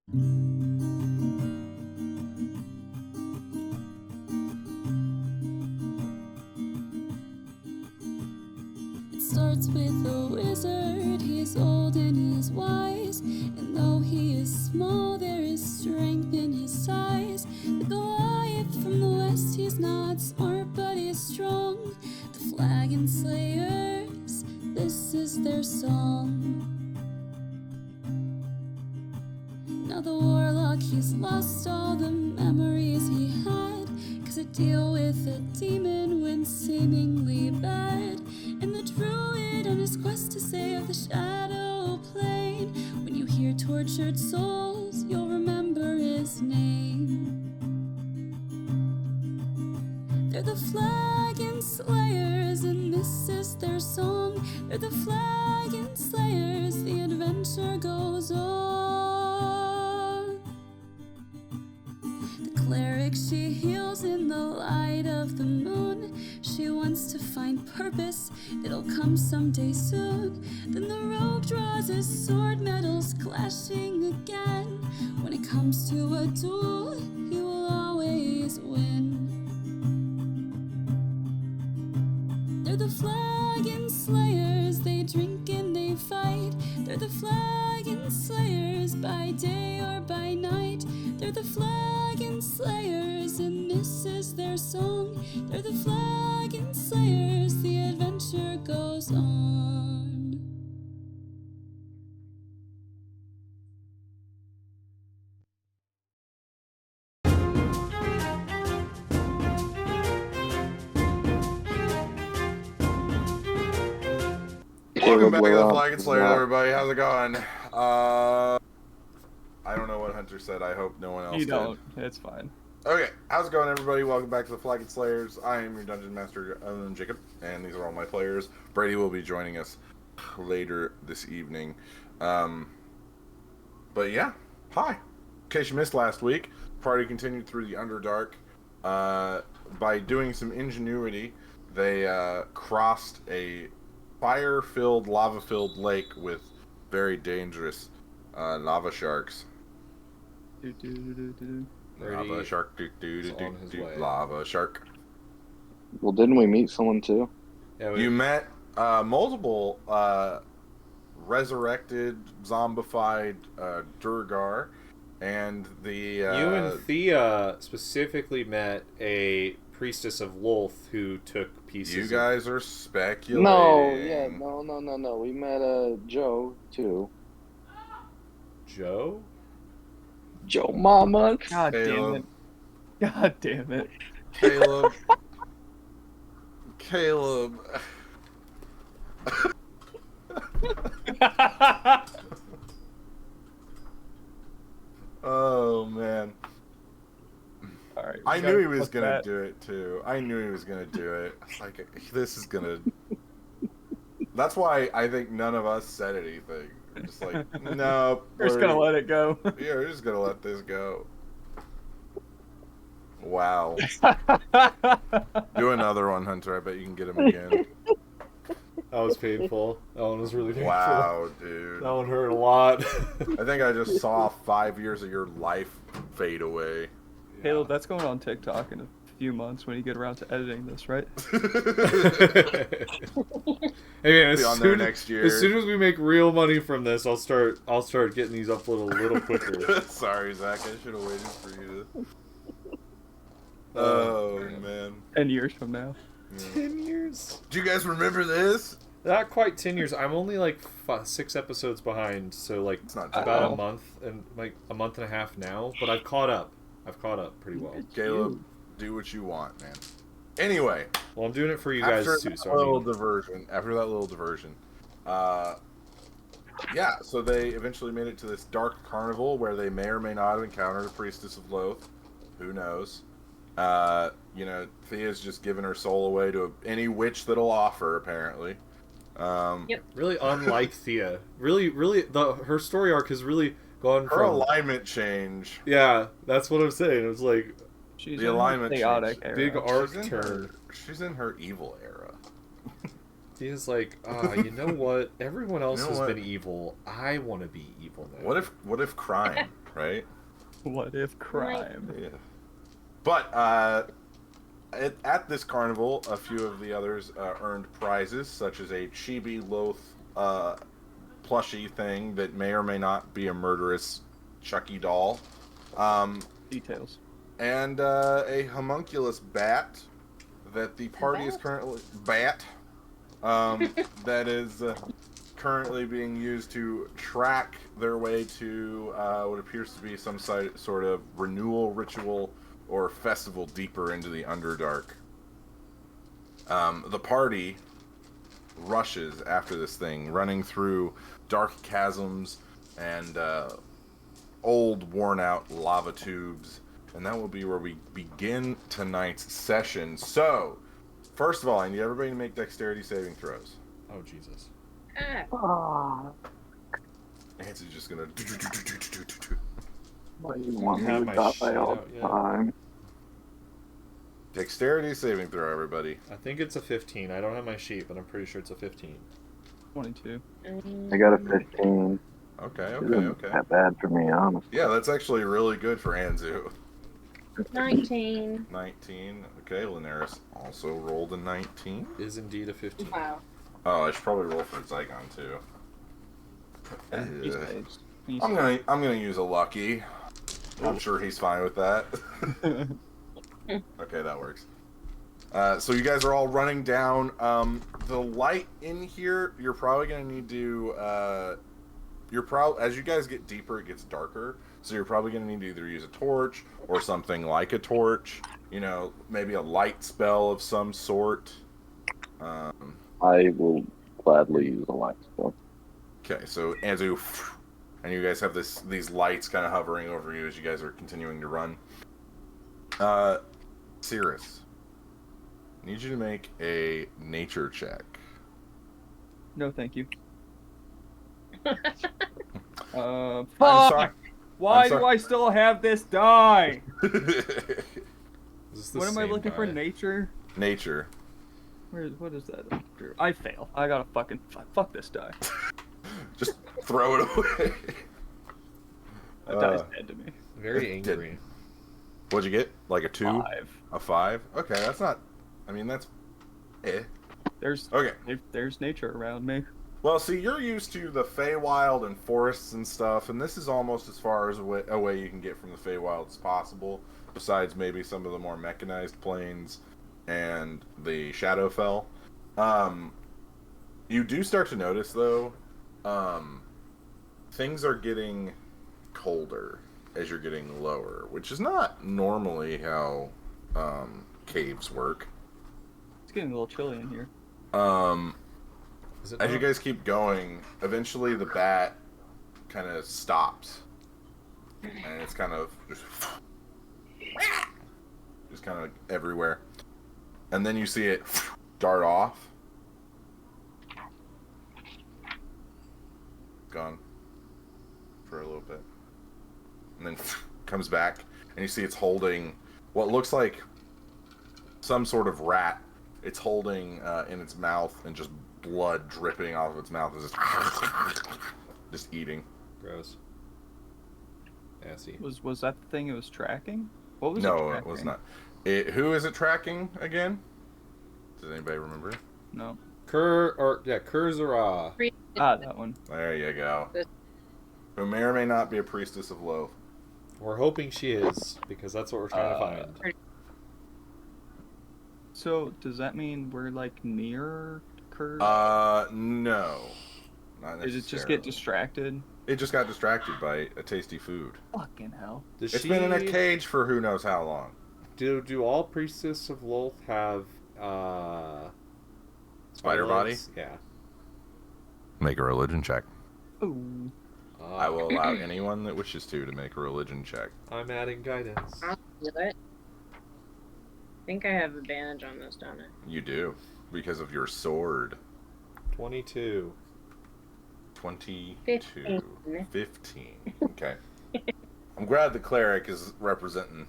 It starts with a wizard, he's old and he's wise, and though he is small, there is strength in his size. The Goliath from the west, he's not smart, but he's strong. The Flagon Slayers, this is their song. Now the warlock, he's lost all the memories he had, 'cause to deal with a demon went seemingly bad. And the druid on his quest to save the shadow plane, when you hear tortured souls, you'll remember his name. They're the Flagon Slayers, and this is their song. They're the Flagon Slayers, the adventure goes on. The cleric, she heals in the light of the moon. She wants to find purpose, it'll come someday soon. Then the rogue draws his sword, metals clashing again. When it comes to a duel, he will always win. They're the Flagon Slayers, they drink and they fight. They're the Flagon Slayers, by day or by night. They're the Flagon Slayers, and this is their song. They're the Flagon Slayers, the adventure goes on. Welcome back to the Flagon Slayers, everybody. How's it going? I don't know what Hunter said. I hope no one else You don't. It's fine. Okay, how's it going, everybody? Welcome back to the Flagon Slayers. I am your Dungeon Master, Jacob, and these are all my players. Brady will be joining us later this evening. But yeah, hi. In case you missed last week, the party continued through the Underdark. By doing some ingenuity, they crossed a fire-filled, lava-filled lake with very dangerous lava sharks. Lava shark, lava shark. Well, didn't we meet someone too? Yeah, You met multiple resurrected, zombified Durgar, and the you and Thea specifically met a priestess of Lolth who took pieces. You guys are speculating. No. We met Joe too. Joe? Joe Mama. God damn it. God damn it. Caleb. Caleb. Oh man. All right. I knew he was gonna do it too. I knew he was gonna do it. Like, this is gonna. That's why I think none of us said anything. We're just like, no. We're just gonna let it go. Yeah, we're just gonna let this go. Wow. Do another one, Hunter. I bet you can get him again. That was painful. That one was really painful. Wow, dude. That one hurt a lot. I think I just saw 5 years of your life fade away. Caleb, that's going on TikTok in a few months when you get around to editing this, right? Hey man, Be on there next year. As soon as we make real money from this, I'll start getting these uploaded a little quicker. Sorry, Zach. I should have waited for you to. Oh man. 10 years from now. 10 years? Do you guys remember this? Not quite 10 years. I'm only like 6 episodes behind, so like It's not about a month and like a month and a half now. But I've caught up. I've caught up pretty well. Caleb, do what you want, man. Anyway. Well, I'm doing it for you guys too. So After that little diversion, yeah. So they eventually made it to this dark carnival where they may or may not have encountered a priestess of Loth. Who knows? Thea's just giving her soul away to any witch that'll offer, apparently. Yep. Really unlike Thea. Really, her story arc has really gone Her from alignment change. Yeah, that's what I'm saying. It was like She's The alignment chaotic change. era. big arc She's in turn. She's in her evil era. He's like, you know what? Everyone else know has what? been evil. I want to be evil now. What if crime, right? What if crime? Yeah. But at this carnival, a few of the others earned prizes, such as a chibi loath plushie thing that may or may not be a murderous Chucky doll, Details. and a homunculus bat that the party is currently that is currently being used to track their way to what appears to be some sort of renewal ritual or festival deeper into the Underdark. The party rushes after this thing, running through dark chasms and old, worn-out lava tubes, and that will be where we begin tonight's session. So, first of all, I need everybody to make dexterity saving throws. Oh, Jesus. Nancy's just gonna... Why you want me Have to my die shit all out the yet. time? Dexterity saving throw, everybody. I think it's a 15. I don't have my sheet, but I'm pretty sure it's a 15. 22. I got a 15. Okay. Isn't that bad for me, honestly. Yeah, that's actually really good for Anzu. 19. 19. Okay, Linares also rolled a 19. Is indeed a 15. Wow. Oh, I should probably roll for Zygon too. He's Ugh. aged. I'm gonna use a lucky. I'm sure he's fine with that. Okay, that works. So you guys are all running down. The light in here, you're probably gonna need to. As you guys get deeper, it gets darker. So you're probably gonna need to either use a torch or something like a torch. You know, maybe a light spell of some sort. I will gladly use a light spell. Okay, so Anzu, and you guys have these lights kind of hovering over you as you guys are continuing to run. Cirrus, I need you to make a nature check. No, thank you. I'm Fuck! sorry. Why I'm sorry. do I still have this die? Is this the What am I same looking for? guy? Nature? Nature. What is that? I fail. I gotta fucking fuck this die. Just throw it away. That die's dead to me. Very Did- angry. What'd you get? Like a 2? 5. A 5? Okay, that's not. I mean, that's. There's Okay. there's nature around me. Well, see, you're used to the Feywild and forests and stuff, and this is almost as far as away you can get from the Feywild as possible, besides maybe some of the more mechanized plains and the Shadowfell. You do start to notice, though, things are getting colder as you're getting lower, which is not normally how caves work. It's getting a little chilly in here. Is it As you not? guys keep going, eventually the bat kind of stops. And it's kind of just kind of everywhere. And then you see it dart off. Gone for a little bit. And then comes back, and you see it's holding what looks like some sort of rat. It's holding in its mouth, and just blood dripping off of its mouth as it's just eating. Gross. Assy. Was that the thing it was tracking? What was it No, tracking? it was not. Who is it tracking again? Does anybody remember? No. Kurzara. Ah, that one. There you go. Who may or may not be a priestess of Loath. We're hoping she is, because that's what we're trying to find. So does that mean we're like near Curve? No. Not Did it just necessarily. get distracted? It just got distracted by a tasty food. Fucking hell. Does It's she, been in a cage for who knows how long. Do all priestesses of Lolth have Spider body? legs? Yeah. Make a religion check. Ooh. I will allow anyone that wishes to make a religion check. I'm adding guidance. I'll do it. I think I have advantage on this, don't I? You do, because of your sword. 22. 22. 15. 15. Okay. I'm glad the cleric is representing.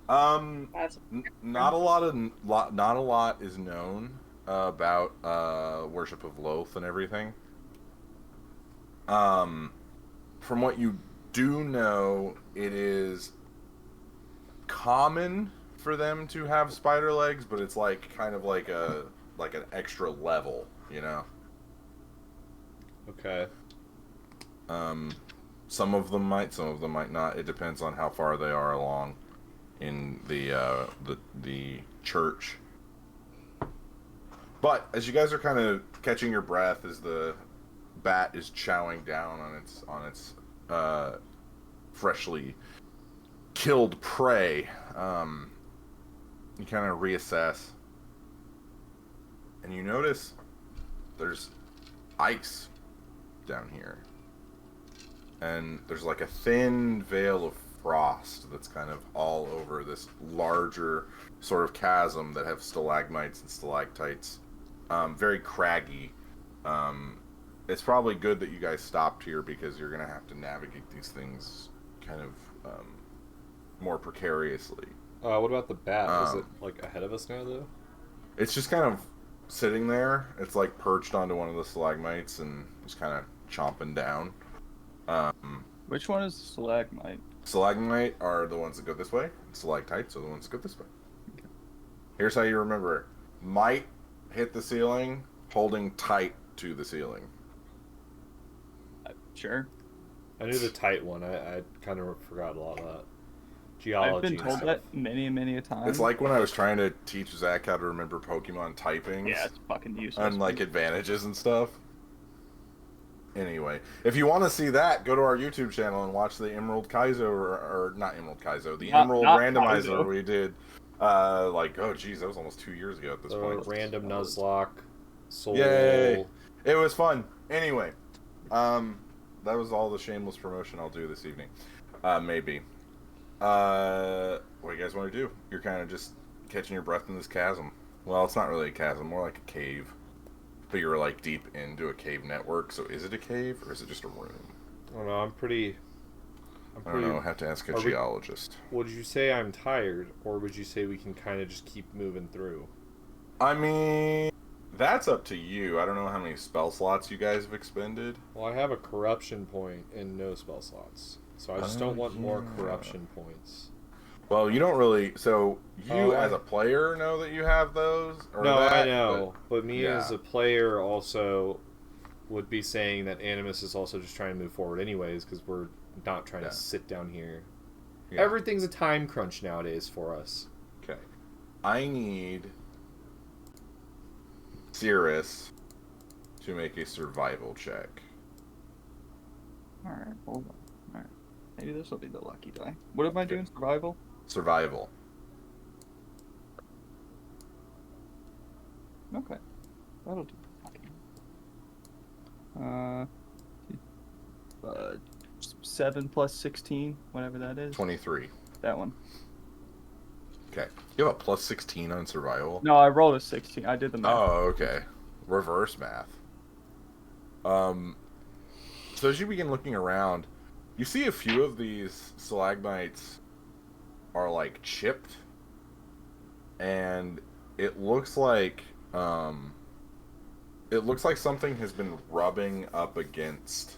That's Not a lot is known about worship of Loth and everything. From what you do know, it is common for them to have spider legs, but it's like kind of like an extra level, you know. Okay. Some of them might, some of them might not. It depends on how far they are along in the church. But as you guys are kind of catching your breath as the bat is chowing down on its freshly killed prey, you kind of reassess, and you notice there's ice down here, and there's like a thin veil of frost that's kind of all over this larger sort of chasm that have stalagmites and stalactites, very craggy. It's probably good that you guys stopped here because you're gonna have to navigate these things kind of more precariously. What about the bat? Is it like ahead of us now, though? It's just kind of sitting there. It's like perched onto one of the stalagmites and just kind of chomping down. Which one is the stalagmite? Stalagmite are the ones that go this way, and stalactites are the ones that go this way. Okay. Here's how you remember it. Might hit the ceiling, holding tight to the ceiling. Sure. I knew the tight one. I kind of forgot a lot of that. Geology. I've been told that many a times. It's like when I was trying to teach Zach how to remember Pokemon typings. Yeah, it's fucking useless. And like advantages and stuff. Anyway, if you want to see that, go to our YouTube channel and watch the Emerald Kaizo, or not Emerald Kaizo, the Emerald Randomizer we did. Oh geez, that was almost 2 years ago at this point. Random Nuzlocke, Soul. Yay! It was fun. Anyway, that was all the shameless promotion I'll do this evening. Maybe. What do you guys want to do? You're kind of just catching your breath in this chasm. Well, it's not really a chasm, more like a cave. But you're like deep into a cave network, so is it a cave or is it just a room? I don't know, I don't know, I have to ask a geologist. Would you say I'm tired, or would you say we can kind of just keep moving through? I mean, that's up to you. I don't know how many spell slots you guys have expended. Well, I have a corruption point and no spell slots. So I just don't want more corruption points. Well, you don't really... So, you as a player know that you have those? Or no, that, I know. But me as a player also would be saying that Animus is also just trying to move forward anyways, because we're not trying to sit down here. Yeah. Everything's a time crunch nowadays for us. Okay. I need Cirrus to make a survival check. Alright, hold on. Alright. Maybe this will be the lucky die. What am I doing? Survival? Survival. Okay. That'll do. 7 plus 16, whatever that is. 23. That one. Okay. You have a plus 16 on survival? No, I rolled a 16. I did the math. Oh, okay. Reverse math. So as you begin looking around, you see a few of these stalagmites are like chipped, and it looks like something has been rubbing up against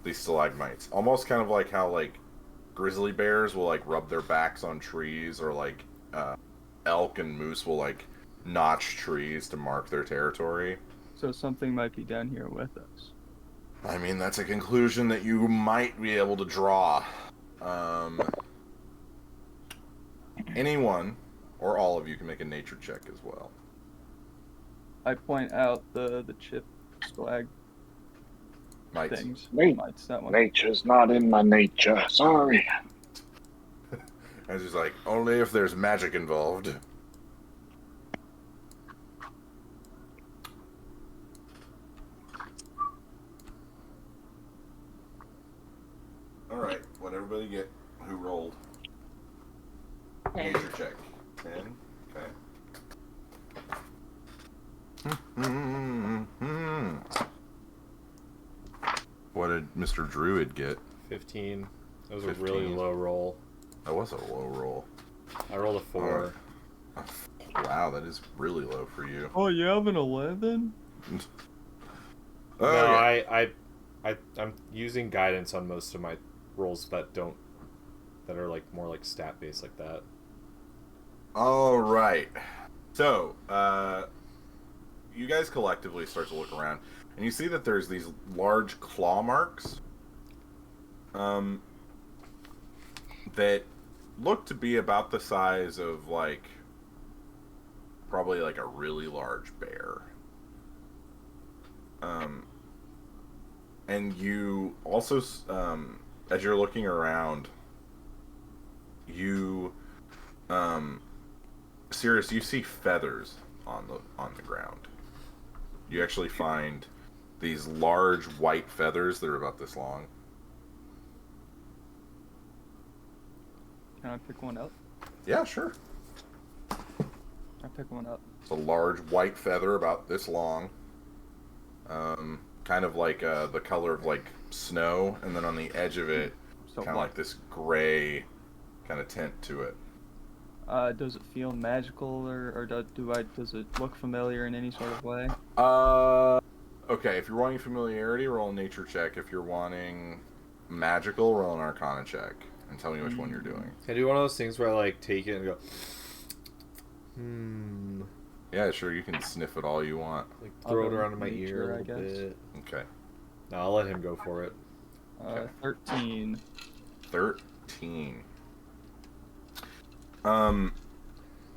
these stalagmites, almost kind of like how like grizzly bears will like rub their backs on trees, or like elk and moose will like notch trees to mark their territory. So something might be down here with us. I mean, that's a conclusion that you might be able to draw. Anyone or all of you can make a nature check as well. I point out the chip stalag things. Mites, that one. Nature's not in my nature. Sorry. And she's like, only if there's magic involved. Alright, what everybody get who rolled? Nature check. 10. Okay. What did Mr. Druid get? 15. That was 15. a really low roll. That was a low roll. I rolled a 4. Wow, that is really low for you. Oh, you have an 11? No, Okay. I'm using guidance on most of my rolls that are like more like stat based like that. All right. So, you guys collectively start to look around, and you see that there's these large claw marks, that look to be about the size of like probably like a really large bear. And you also, as you're looking around, you, Sirius, you see feathers on the ground. You actually find these large white feathers that are about this long. Can I pick one up? Yeah, sure. I pick one up. It's a large white feather about this long. Kind of like the color of like snow, and then on the edge of it, So kind of like this gray kind of tint to it. does it feel magical, or does it look familiar in any sort of way? Okay, if you're wanting familiarity, roll a nature check. If you're wanting magical, roll an arcana check. And tell me which one you're doing. Can I do one of those things where I like take it and go, Yeah, sure, you can sniff it all you want. like throw it Other around in my nature, ear a I little guess. bit. Okay. No, I'll let him go for it. Okay. 13. 13.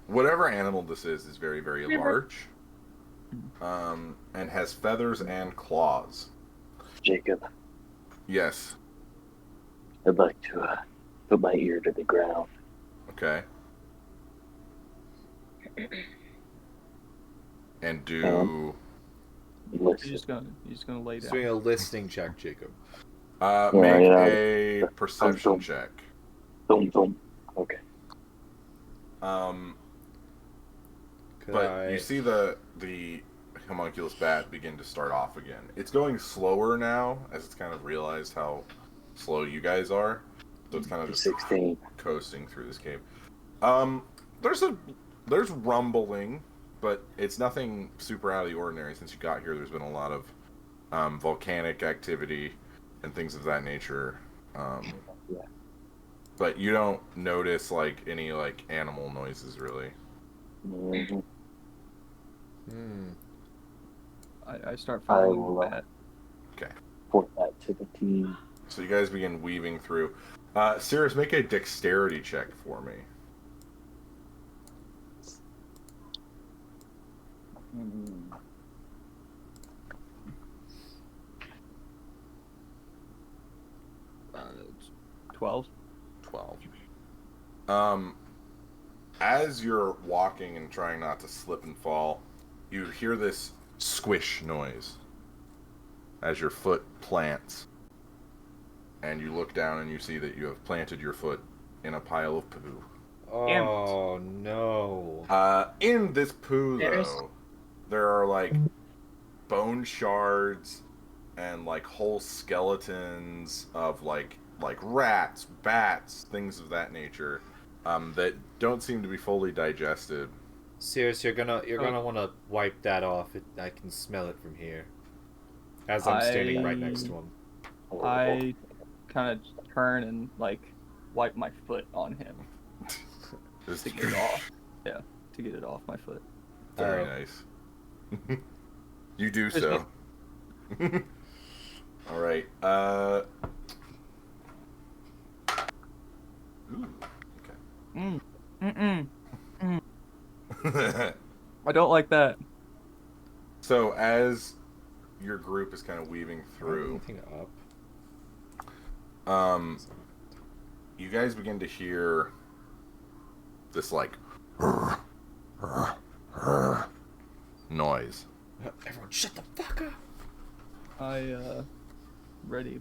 Whatever animal this is very, very large. And has feathers and claws. Jacob, Yes. I'd like to put my ear to the ground. Okay. And do Listen. You're just gonna lay He's down. doing a listening check, Jacob. make yeah. a perception check. Boom, boom. Okay. But you see the homunculus bat begin to start off again. It's going slower now as it's kind of realized how slow you guys are. So it's kind of just 16. coasting through this cave. There's rumbling, but it's nothing super out of the ordinary. Since you got here, there's been a lot of volcanic activity and things of that nature. Yeah. But you don't notice like any like animal noises really. Mm-hmm. I start I following will, the bat. Okay. Report that to the team. So you guys begin weaving through. Sirius, make a dexterity check for me. It's 12. 12. As you're walking and trying not to slip and fall, you hear this squish noise as your foot plants. And you look down and you see that you have planted your foot in a pile of poo. Oh no. In this poo, There's- though, there are like bone shards and like whole skeletons of like rats, bats, things of that nature, that don't seem to be fully digested. Sirius, you're gonna want to wipe that off. I can smell it from here. As I'm standing right next to him. I kind of turn and like wipe my foot on him Just to get it off. Yeah, to get it off my foot. very Oh. nice. You do so. All right. Ooh. Okay. I don't like that. So as your group is kind of weaving through, Anything up? you guys begin to hear this like noise. Everyone, shut the fuck up. I ready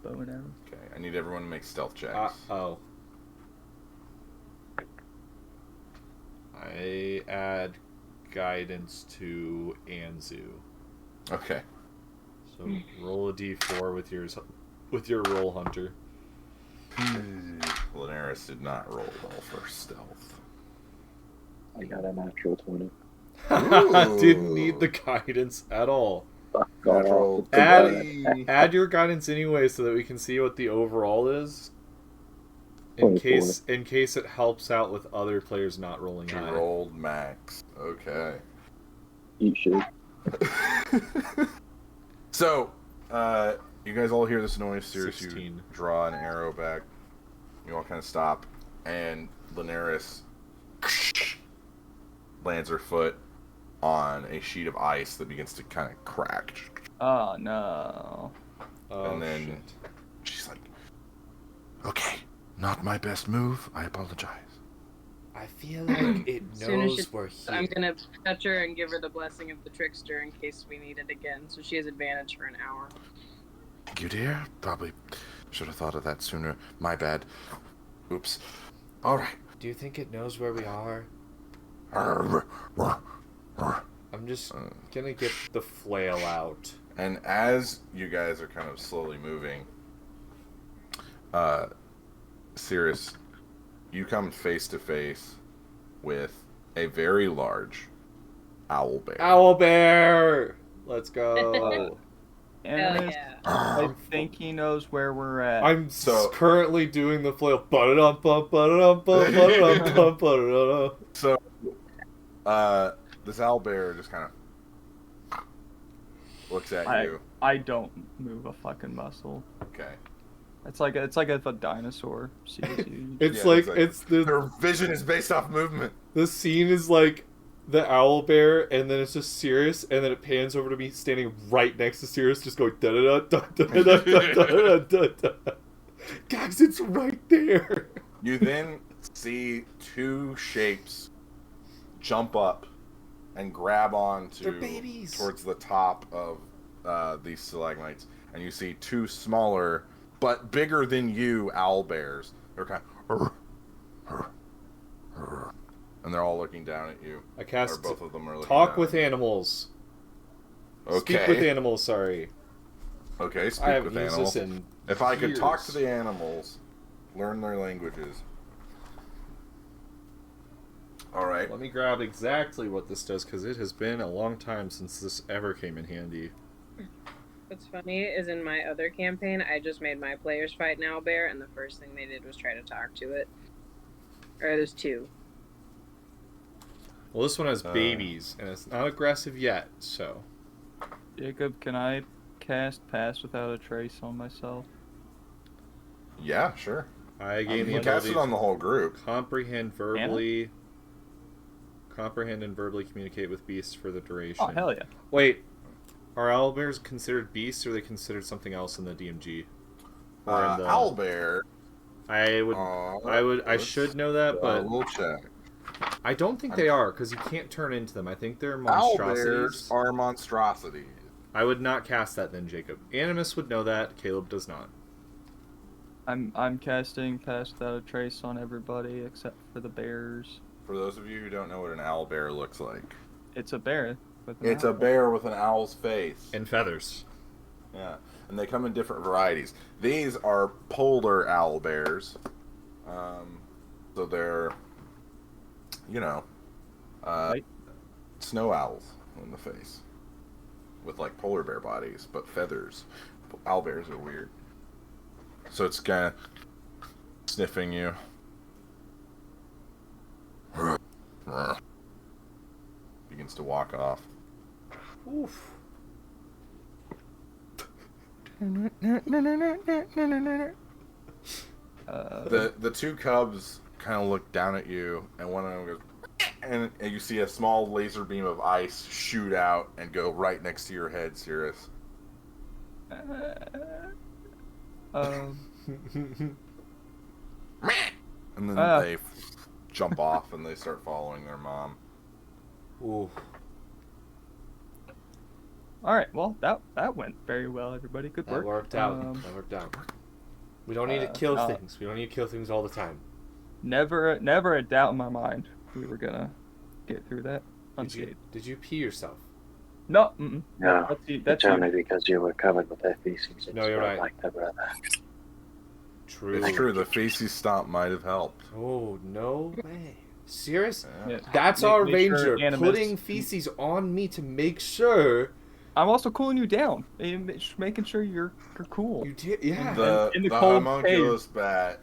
bow and arrow. Okay, I need everyone to make stealth checks. Oh. I add guidance to Anzu. Okay. So roll a d4 with your roll hunter. Linares did not roll well for stealth. I got a natural 20. Didn't need the guidance at all. Natural Add your guidance anyway so that we can see what the overall is. In case it helps out with other players not rolling high. rolled max. Okay. Eat shit. So, you guys all hear this noise. Sirius, 16. you draw an arrow back. You all kind of stop, and Linares lands her foot on a sheet of ice that begins to kind of crack. Oh no. And then she's like, "Okay, not my best move. I apologize." I feel like it knows we're here. I'm gonna touch her and give her the blessing of the trickster in case we need it again, so she has advantage for an hour. Thank you, dear. Probably should have thought of that sooner. My bad. Oops. All right. Do you think it knows where we are? I'm just gonna get the flail out. And as you guys are kind of slowly moving, Sirius, you come face to face with a very large owl bear. Owl bear! Let's go. Hell yeah. I think he knows where we're at. I'm currently doing the flail. Ba-da-dum-bum, ba-da-dum-bum, ba-da-dum-bum, ba-da-dum. So, this owl bear just kind of looks at you. I don't move a fucking muscle. Okay. It's like if a dinosaur sees you. It's their vision is based off movement. The scene is like the owl bear, and then it's just Sirius, and then it pans over to me standing right next to Sirius, just going da da da da da da da da da. Guys, it's right there. You then see two shapes jump up and grab onto towards the top of these stalagmites, and you see two smaller but bigger than you owl bears. They're kind of and they're all looking down at you. I cast both of them are looking talk down with at you. Animals. Okay. Speak with animals. Sorry. Okay, I speak haven't with used animals. this in If I could talk years. to the animals, learn their languages. All right. Let me grab exactly what this does, because it has been a long time since this ever came in handy. What's funny is in my other campaign, I just made my players fight an owlbear, and the first thing they did was try to talk to it. Or there's two. Well, this one has babies, and it's not aggressive yet, so... Jacob, can I cast Pass Without a Trace on myself? Yeah, sure. I gain the You cast ability it on the whole group. comprehend and verbally communicate with beasts for the duration. Oh, hell yeah. Wait, are owlbears considered beasts, or are they considered something else in the DMG? Or in the... Owlbear. I should know that, but we'll check. I don't think they are, because you can't turn into them. I think they're monstrosities. Owlbears are monstrosities. I would not cast that then, Jacob. Animus would know that. Caleb does not. I'm casting Pass Without a Trace on everybody except for the bears. For those of you who don't know what an owlbear looks like, It's a bear. it's a bear with an owl's face. And feathers. Yeah, and they come in different varieties. These are polar owlbears. So they're, Right. snow owls in the face. With like polar bear bodies, but feathers. Owlbears are weird. So it's kind of sniffing you. Begins to walk off. Oof. The two cubs kind of look down at you, and one of them goes, and you see a small laser beam of ice shoot out and go right next to your head, Sirius. Um, And then they jump off and they start following their mom. Oof. all right, well, that went very well, everybody. Good work. That worked out. We don't need to kill no. things. We don't need to kill things all the time. Never a doubt in my mind we were gonna get through that unscathed. Did you pee yourself? No, No, that's it's only because you were covered with that feces. No, you're right. Like that, brother. True. It's true. The feces stomp might have helped. Oh, no way. Serious? Yeah. That's Make- our make sure ranger Animus- putting feces on me to make sure I'm also cooling you down, and just making sure you're cool. you did. Yeah. The in the the cold homunculus bat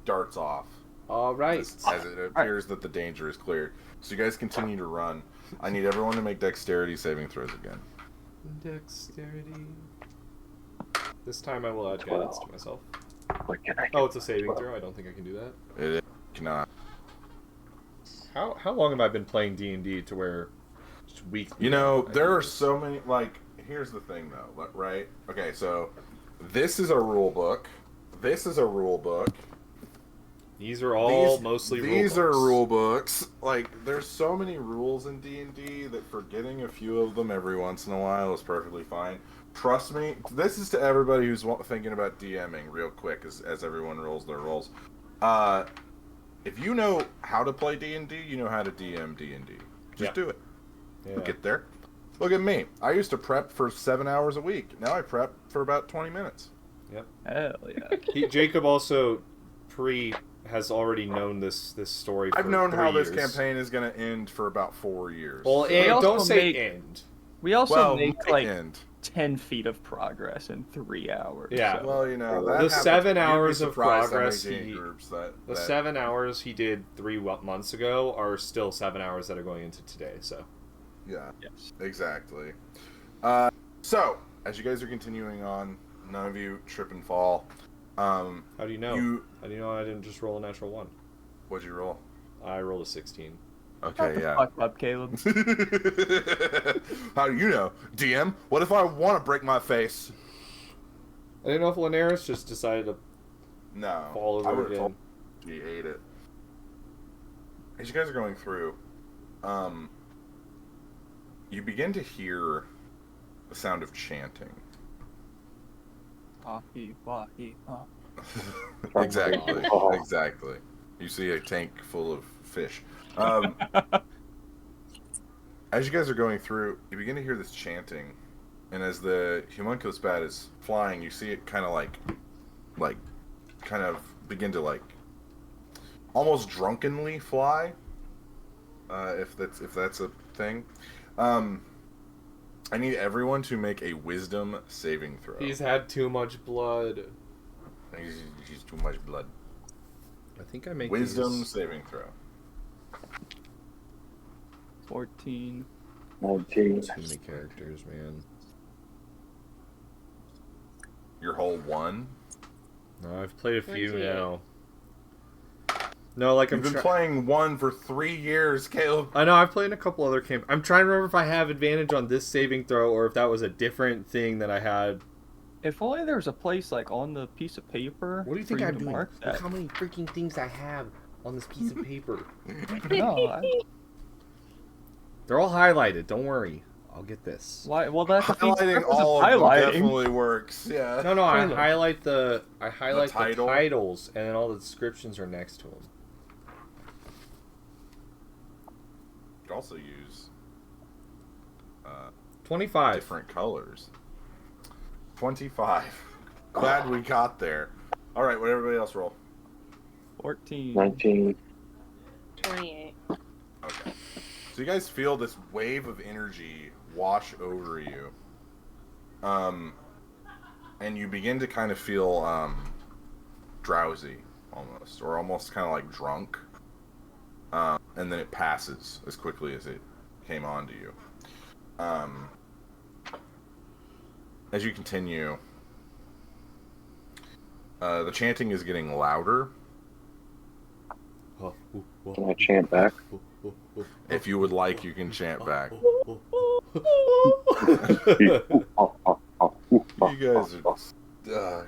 darts off All right. as it appears that the danger is cleared. So you guys continue to run. I need everyone to make dexterity saving throws again. Dexterity. This time I will add guidance to myself. What can I Oh, it's a saving throw. I don't think I can do that. It cannot. How long have I been playing D&D to where just weekly? You know, I there do are this? so many. Like, here's the thing, though. Right? Okay, so this is a rule book. This is a rule book. These are all These- mostly These rule are books. rule books. Like, there's so many rules in D&D that forgetting a few of them every once in a while is perfectly fine. Trust me, this is to everybody who's thinking about DMing real quick as everyone rolls their roles. If you know how to play D&D, you know how to DM D&D. Just Yeah. do it. Yeah. Get there. Look at me. I used to prep for 7 hours a week. Now I prep for about 20 minutes. Hell yeah. Jacob also has already known this story for I've known 3 how this years. campaign is going to end for about 4 years. Well, So- and also don't say make- end. We also well, make might like end. 10 feet of progress in 3 hours. Yeah. so- Well, you know, that The happens. 7 You'd be hours of surprised how many progress D&D groups that The 7 hours he did 3 months ago are still 7 hours that are going into today. So Yeah, Yes. exactly. So, as you guys are continuing on, none of you trip and fall. how do you know? You, How do you know I didn't just roll a natural 1? what'd you roll? I rolled a 16. Okay, yeah. Fuck up, Caleb. How do you know? DM, what if I want to break my face? I didn't know if Linares just decided to No. fall I over would've told again. you hate it. As you guys are going through, you begin to hear the sound of chanting. Wahi, wahi, ah. Exactly. Oh. Exactly. You see a tank full of fish. As you guys are going through, you begin to hear this chanting, and as the homunculus bat is flying, you see it kind of begin to almost drunkenly fly. If that's a thing. I need everyone to make a wisdom saving throw. He's had too much blood. He's too much blood. I think I make Wisdom these- saving throw. 14. 19. Too many characters, man. Your whole one. No, I've played a few 28. now. No, like You've been playing one for 3 years, Caleb. I know I've played in a couple other camp. I'm trying to remember if I have advantage on this saving throw or if that was a different thing that I had. If only there was a place like on the piece of paper. What do you for think I'm to doing? mark Look that. how many freaking things I have on this piece of paper. No, They're all highlighted. Don't worry. I'll get this. why? Well, that's the Highlighting purpose of all of them highlighting. definitely works. Yeah. No, I Really? highlight the title? titles and then all the descriptions are next to them. You could also use 25. different colors. 25. Glad we got there. All right, what everybody else roll? 14. 19. 28. Okay. So you guys feel this wave of energy wash over you. And you begin to kind of feel drowsy almost, or almost kind of like drunk. And then it passes as quickly as it came onto you. As you continue, the chanting is getting louder. Can I chant back? If you would like, you can chant back. You guys are just... gosh.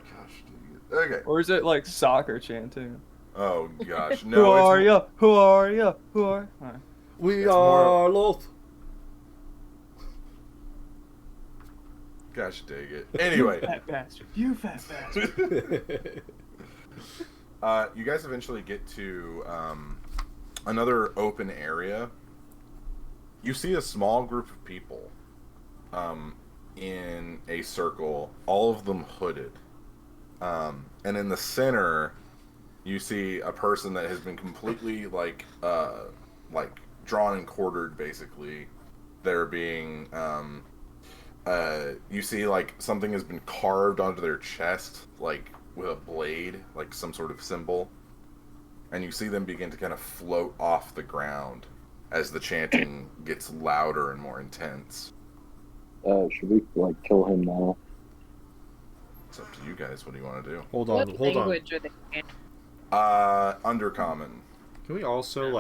Okay. Or is it like soccer chanting? Oh, gosh. Who No, are it's... you? Who are you? Who are? Alright. We It's are more- loth. Gosh, dang it. Anyway. Fat bastard. You fat bastard. You guys eventually get to another open area. You see a small group of people in a circle, all of them hooded. And in the center, you see a person that has been completely like drawn and quartered, basically. They're being you see like something has been carved onto their chest, like with a blade, like some sort of symbol. And you see them begin to kind of float off the ground as the chanting gets louder and more intense. Should we like kill him now? It's up to you guys. What do you want to do? Hold What on. language are they in? Undercommon. Can we also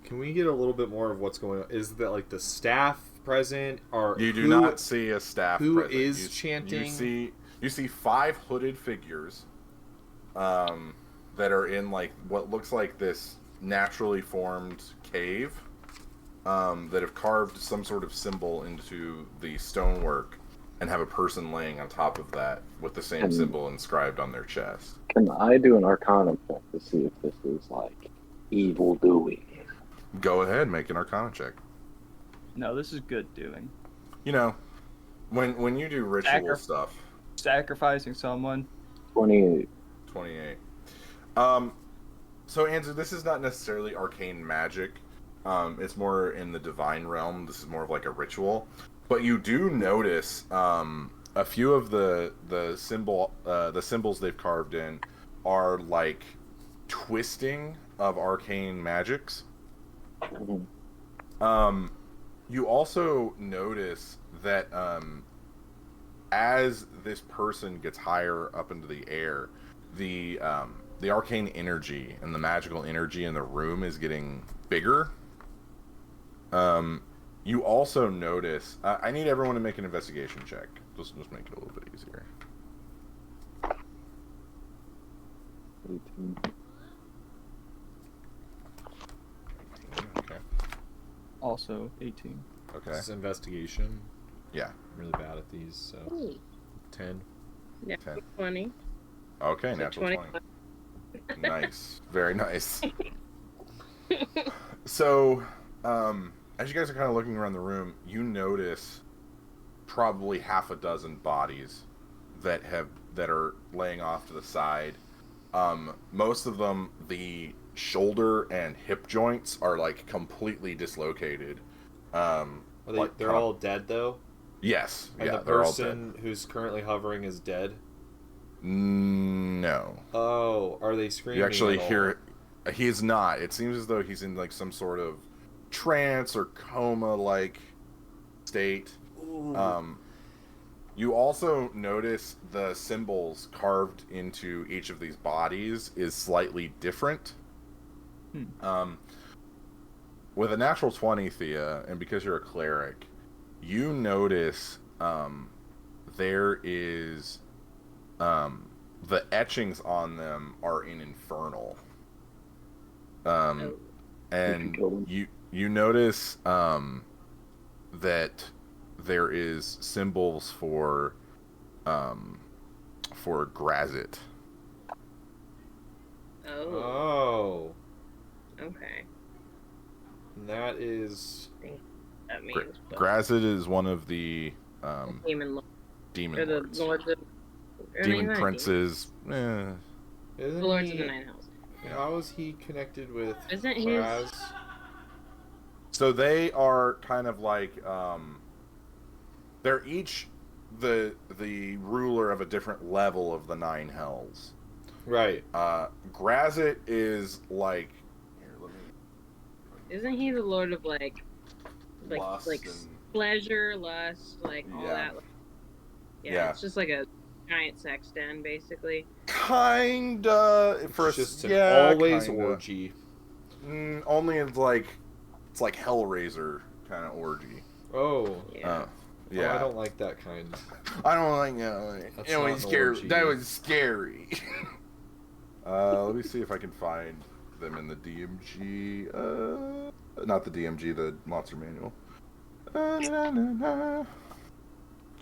can we get a little bit more of what's going on? Is that like the staff present? Or You do not see a staff who present. is chanting? You see 5 hooded figures that are in like what looks like this naturally formed cave that have carved some sort of symbol into the stonework and have a person laying on top of that with the same symbol inscribed on their chest. Can I do an Arcana check to see if this is like evil doing? Go ahead, make an Arcana check. No, this is good doing. You know, when you do ritual stuff. Sacrificing someone. 28. 28. So Andrew, this is not necessarily arcane magic. It's more in the divine realm. This is more of like a ritual. But you do notice a few of the symbols they've carved in are like twisting of arcane magics. You also notice that as this person gets higher up into the air, the arcane energy and the magical energy in the room is getting bigger. You also notice... I need everyone to make an investigation check. Just make it a little bit easier. 18. Okay. Also 18. Okay. This is investigation. Yeah. I'm really bad at these, so... Ooh. 10. Yeah, 10. 20. Okay, So natural 20. 20. Nice. Very nice. So, as you guys are kind of looking around the room, you notice probably half a dozen bodies that are laying off to the side. Most of them, the shoulder and hip joints are like completely dislocated. They're all dead though? Yes. And yeah, the they're all dead. person who's currently hovering is dead? No. Oh, are they screaming? You actually at all? hear... He is not. It seems as though he's in like some sort of trance or coma-like state. You also notice the symbols carved into each of these bodies is slightly different. With a natural 20, Thea, and because you're a cleric, you notice there is the etchings on them are in infernal. And you notice that there is symbols for Graz'zit. Oh. Okay. And that is... I think that means... Graz'zit is one of the demon lords. demon Or the lords. lords of... Demon princes. Isn't The lords he... of the Nine Hells. How is he connected with Isn't Graz? his... So they are kind of like they're each the ruler of a different level of the Nine Hells. Right. Graz'zit is like... Here, let me... Isn't he the lord of like Lust like and... pleasure, lust, like all Yeah. that? Yeah, Yeah. it's just like a giant sex den, basically. Kinda. It's just an always kinda. orgy. Only it's like Hellraiser kind of orgy. Oh. Yeah. Yeah. Oh, I don't like that kind. I don't like That's it not was an scary. orgy. That was scary. Let me see if I can find them in the DMG. Not the DMG, the Monster Manual.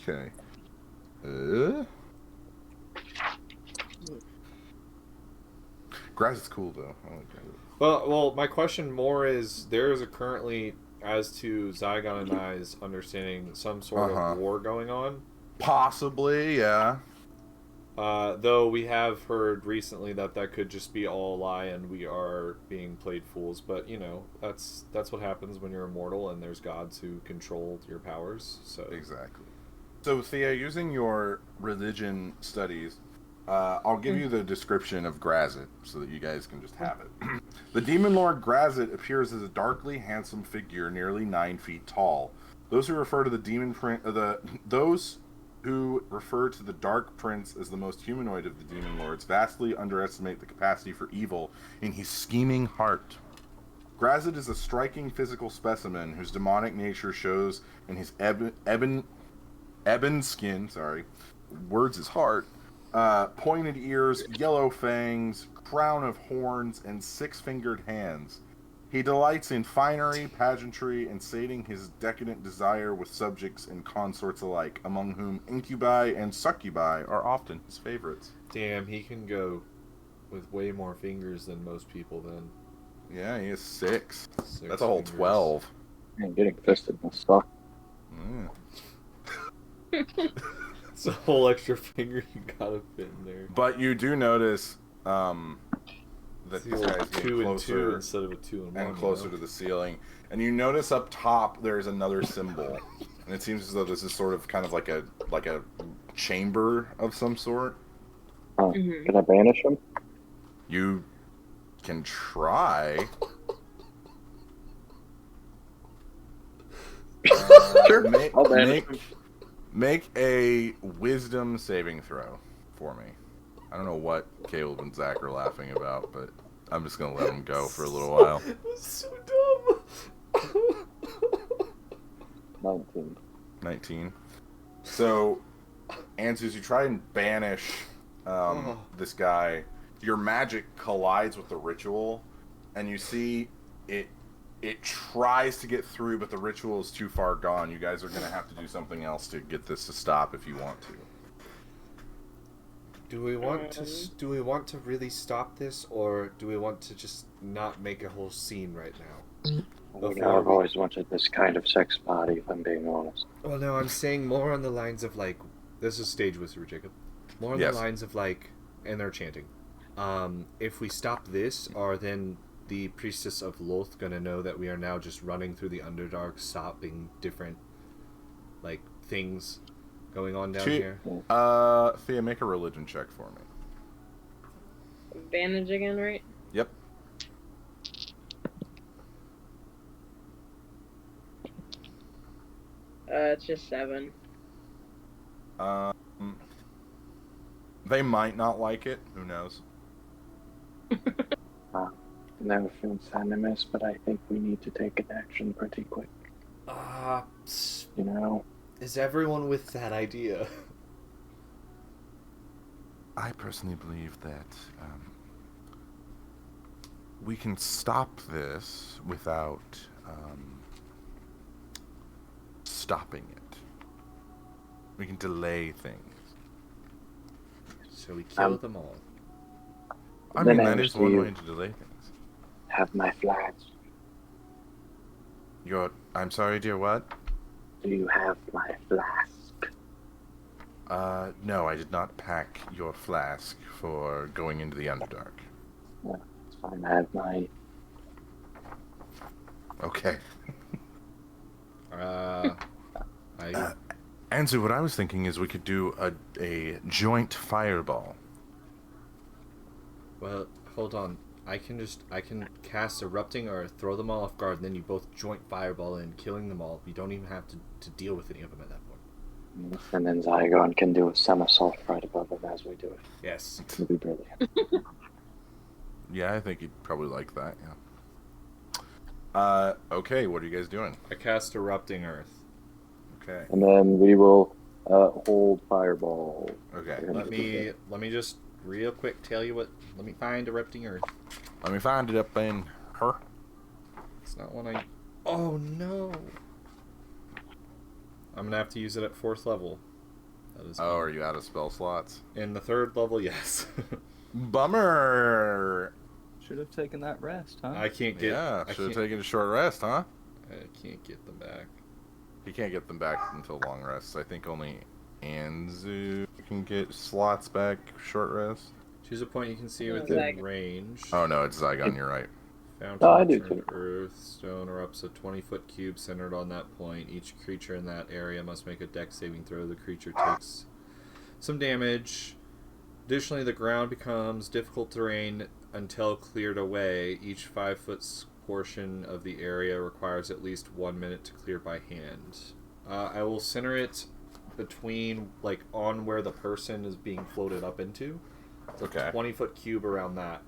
Okay. Grass is cool though. I like that. Well, my question more is: there is currently, as to Zygon and I's understanding, some sort of war going on. Possibly, yeah. Though we have heard recently that could just be all a lie and we are being played fools. But, that's what happens when you're immortal and there's gods who control your powers. So Exactly. So, Thea, using your religion studies, I'll give you the description of Graz'zit so that you guys can just have it. The demon lord Graz'zit appears as a darkly handsome figure nearly 9 feet tall. Those who refer to those who refer to the Dark Prince as the most humanoid of the demon lords vastly underestimate the capacity for evil in his scheming heart. Graz'zit is a striking physical specimen whose demonic nature shows in his ebon skin, words is hard, pointed ears, yellow fangs, crown of horns, and 6-fingered hands. He delights in finery, pageantry, and sating his decadent desire with subjects and consorts alike, among whom incubi and succubi are often his favorites. Damn, he can go with way more fingers than most people then. Yeah, he has 6. 6 That's a whole fingers. 12. Man, getting fisted must suck. It's a whole extra finger you gotta fit in there. But you do notice that these guys get 2 and 2 closer instead of a 2 and 1. and closer to the ceiling. And you notice up top there's another symbol. And it seems as though this is sort of kind of like a chamber of some sort. Can I banish him? You can try. Sure. I'll banish him. Make a wisdom saving throw for me. I don't know what Caleb and Zach are laughing about, but I'm just going to let them go for a little while. That's so dumb. 19. 19. So, Anzus, you try and banish this guy. Your magic collides with the ritual, and you see it tries to get through, but the ritual is too far gone. You guys are going to have to do something else to get this to stop if you want to. Do we want to really stop this, or do we want to just not make a whole scene right now? I've always wanted this kind of sex party, if I'm being honest. Well, no, I'm saying more on the lines of, like, this is stage whisper, Jacob. More on the lines of, like, and they're chanting. If we stop this, are then the priestess of Loth gonna know that we are now just running through the Underdark, stopping different, like, things going on down here? Thea, make a religion check for me. Advantage again, right? Yep. It's just 7. They might not like it. Who knows? No offense, Animus, but I think we need to take an action pretty quick. You know? Is everyone with that idea? I personally believe that we can stop this without stopping it. We can delay things. So we kill them all. I mean, that is one way to delay things. Have my flask. I'm sorry, dear, what? Do you have my flask? No, I did not pack your flask for going into the Underdark. Yeah, it's fine. I have my... Okay. I Anzu, what I was thinking is we could do a joint fireball. Well, hold on. I can cast Erupting or throw them all off guard, and then you both joint fireball in, killing them all. You don't even have to deal with any of them at that point. And then Zygon can do a somersault right above him as we do it. Yes. It'll be brilliant. Yeah, I think he'd probably like that, yeah. Okay, what are you guys doing? I cast Erupting Earth. Okay. And then we will hold fireball. Okay. Let me just real quick tell you what. Let me find Erupting Earth. Let me find it up in her. It's not one I. Oh no! I'm gonna have to use it at 4th level. That is. Oh, are you out of spell slots? In the 3rd level, yes. Bummer. Should have taken that rest, huh? I can't get. Yeah, I should have can't- taken a short rest, huh? I can't get them back. You can't get them back until long rests. I think only Anzu can get slots back, short rest. Choose a point you can see Yeah, within Zygon. range. Oh no, it's Zygon, you're right. Fountain I do turned too. earth, stone erupts a 20-foot cube centered on that point. Each creature in that area must make a dex saving throw. The creature takes some damage. Additionally, the ground becomes difficult terrain until cleared away. Each 5-foot portion of the area requires at least 1 minute to clear by hand. I will center it between, like, on where the person is being floated up into. It's a 20-foot cube around that.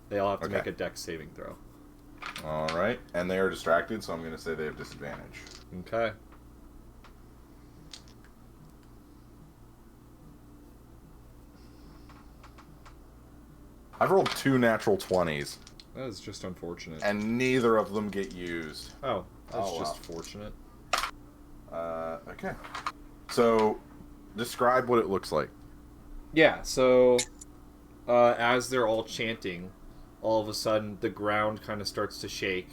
They all have to make a dex saving throw. Alright, and they are distracted, so I'm going to say they have disadvantage. Okay. I've rolled 2 natural 20s. That is just unfortunate. And neither of them get used. Oh, that's just fortunate. Okay. So, describe what it looks like. Yeah, so as they're all chanting, all of a sudden the ground kind of starts to shake.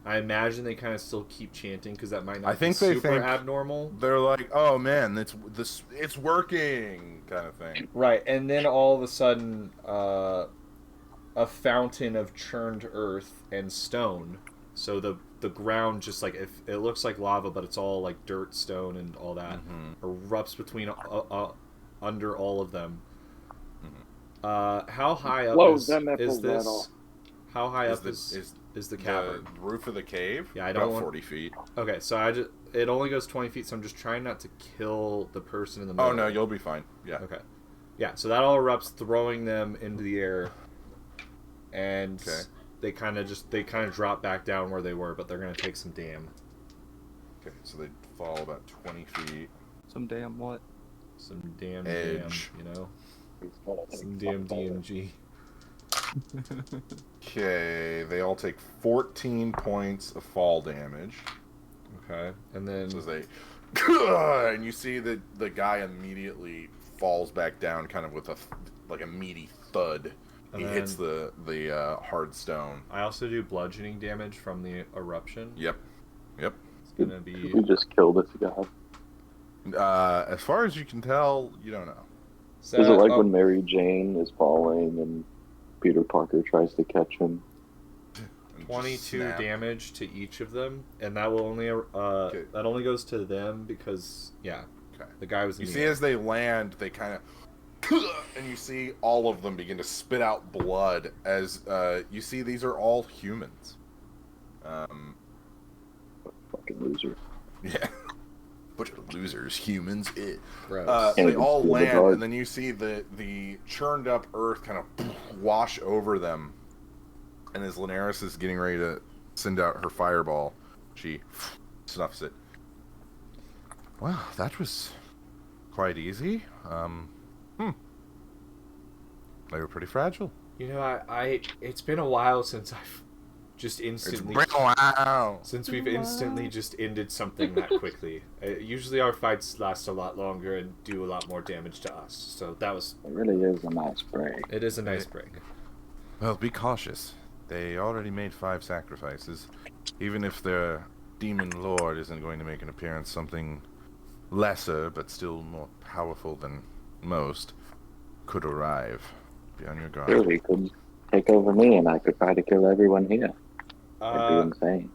I imagine they kind of still keep chanting because that might not be super abnormal. They're like, oh man, it's working, kind of thing. Right, and then all of a sudden, a fountain of churned earth and stone. So the ground just like, if it looks like lava, but it's all like dirt, stone, and all that erupts between under all of them. How high up is this? How high up is the cavern? The roof of the cave? Yeah, I don't about want 40 feet. Okay, so it only goes 20 feet, so I'm just trying not to kill the person in the middle. Oh no, you'll be fine. Yeah. Okay. Yeah, so that all erupts, throwing them into the air, and they kind of drop back down where they were, but they're gonna take some damn. Okay, so they fall about 20 feet. Some damn what? Some damn edge, you know. Some damn DMG. Okay, they all take 14 points of fall damage. Okay, and then so they, and you see that the guy immediately falls back down, kind of with a meaty thud. He hits the hard stone. I also do bludgeoning damage from the eruption. Yep. It's gonna be. We just killed this guy. As far as you can tell, you don't know. Is it like when Mary Jane is falling and Peter Parker tries to catch him? 22 damage to each of them, and that will only that only goes to them because the guy was. You see, as they land, they kind of, and you see all of them begin to spit out blood. As you see, these are all humans. Fucking loser. Yeah. Bunch of losers, humans. Right. They all land, and then you see the churned up earth kind of wash over them. And as Linares is getting ready to send out her fireball, she snuffs it. Well, that was quite easy. They were pretty fragile. You know, it's been a while since I've just instantly. Since we've instantly just ended something that quickly. Usually our fights last a lot longer and do a lot more damage to us. So that was. It really is a nice break. It is a nice break. Well, be cautious. They already made 5 sacrifices. Even if their demon lord isn't going to make an appearance, something lesser but still more powerful than most could arrive. Be on your guard. Surely could take over me and I could try to kill everyone here. That'd be insane.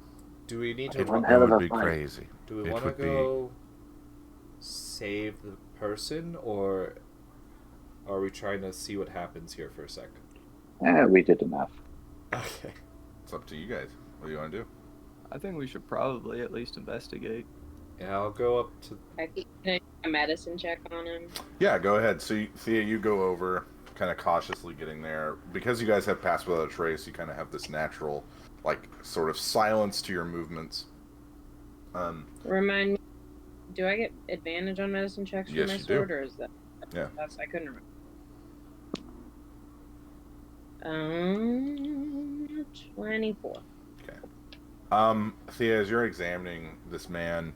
Do we need to? It would be crazy. Do we want to go save the person, or are we trying to see what happens here for a second? We did enough. Okay. It's up to you guys. What do you want to do? I think we should probably at least investigate. Yeah, I'll go up to. Can I do a medicine check on him? Yeah, go ahead. So, Thea, you go over, kind of cautiously getting there. Because you guys have passed without a trace, you kind of have this natural, like, sort of silence to your movements. Remind me, do I get advantage on medicine checks for my sword, or is that? Yeah. I couldn't remember. 24. Okay. Thea, as you're examining this man,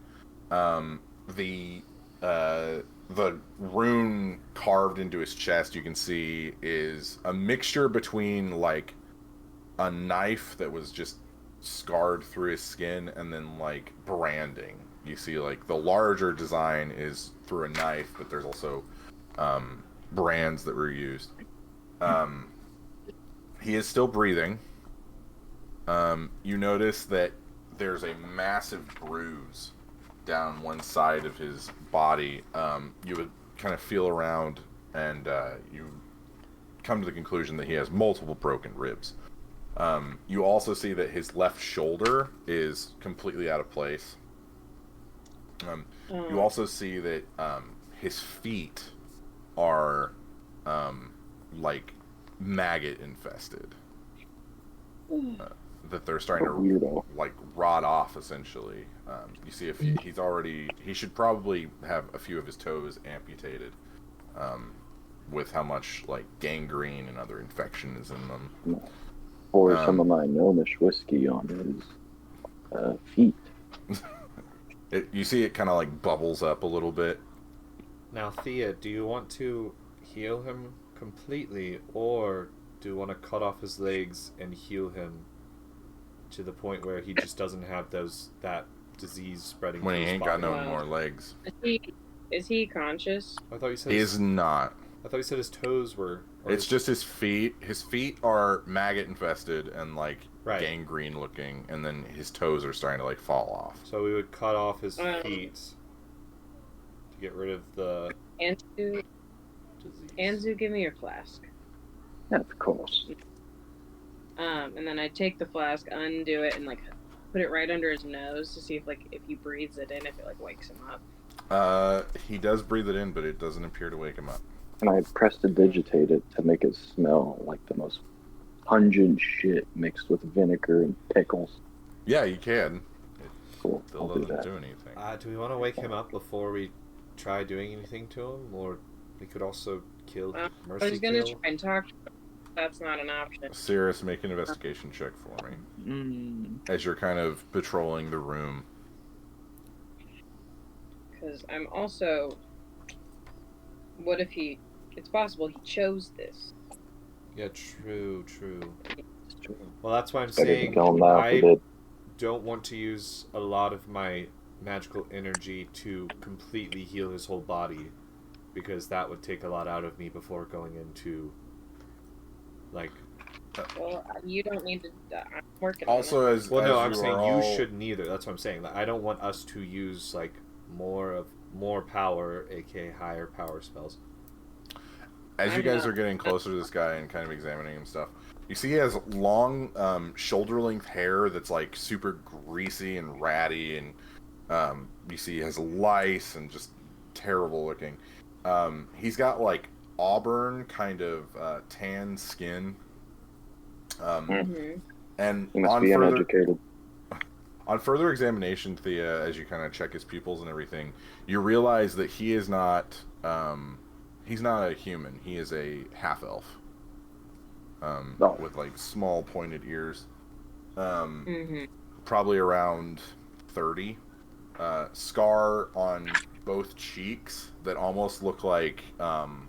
the rune carved into his chest, you can see, is a mixture between, like, a knife that was just scarred through his skin and then, like, branding. you see like the larger design is through a knife, but there's also brands that were used. He is still breathing. You notice that there's a massive bruise down one side of his body. You would kind of feel around, and you come to the conclusion that he has multiple broken ribs. You also see that his left shoulder is completely out of place. You also see that his feet are like maggot infested. That they're starting to like rot off essentially. You see if he should probably have a few of his toes amputated, with how much like gangrene and other infection is in them. Or some of my gnomish whiskey on his feet. You see it kind of like bubbles up a little bit. Now, Thea, do you want to heal him completely, or do you want to cut off his legs and heal him to the point where he just doesn't have that disease spreading? When he ain't got no Wow. more legs. Is he conscious? I thought you said He is not. I thought you said his toes were. It's just his feet. His feet are maggot infested and like Right. gangrene looking, and then his toes are starting to like fall off. So we would cut off his feet to get rid of the Anzu, disease. Anzu, give me your flask. Yeah, of course. And then I take the flask, undo it, and like put it right under his nose to see if he breathes it in, if it like wakes him up. He does breathe it in, but it doesn't appear to wake him up. And I prestidigitate it to make it smell like the most pungent shit mixed with vinegar and pickles. Yeah, you can. Cool. Still I'll do doesn't that. do anything. Do we want to wake him up before we try doing anything to him, or we could also kill I Mercy was gonna kill? try and talk to him. That's not an option. Cirrus, make an investigation check for me. As you're kind of patrolling the room. Because I'm also. What if it's possible he chose this? Yeah, true. It's true. Well, that's why I'm Better saying to kill him now if we I did. don't want to use a lot of my magical energy to completely heal his whole body, because that would take a lot out of me before going into, like... Well, you don't need to. I'm working Also, on it. as Well, no, as I'm you saying are you all- shouldn't either. That's what I'm saying. Like, I don't want us to use, like, more power, aka higher power spells. As you guys are getting closer to this guy and kind of examining him stuff, you see he has long, shoulder-length hair that's like super greasy and ratty, and you see he has lice and just terrible looking. He's got like auburn kind of tan skin, and He must be uneducated. on further examination, Thea, as you kind of check his pupils and everything, you realize that he is not. He's not a human. He is a half-elf. With like small pointed ears. Probably around 30. Scar on both cheeks that almost look like kind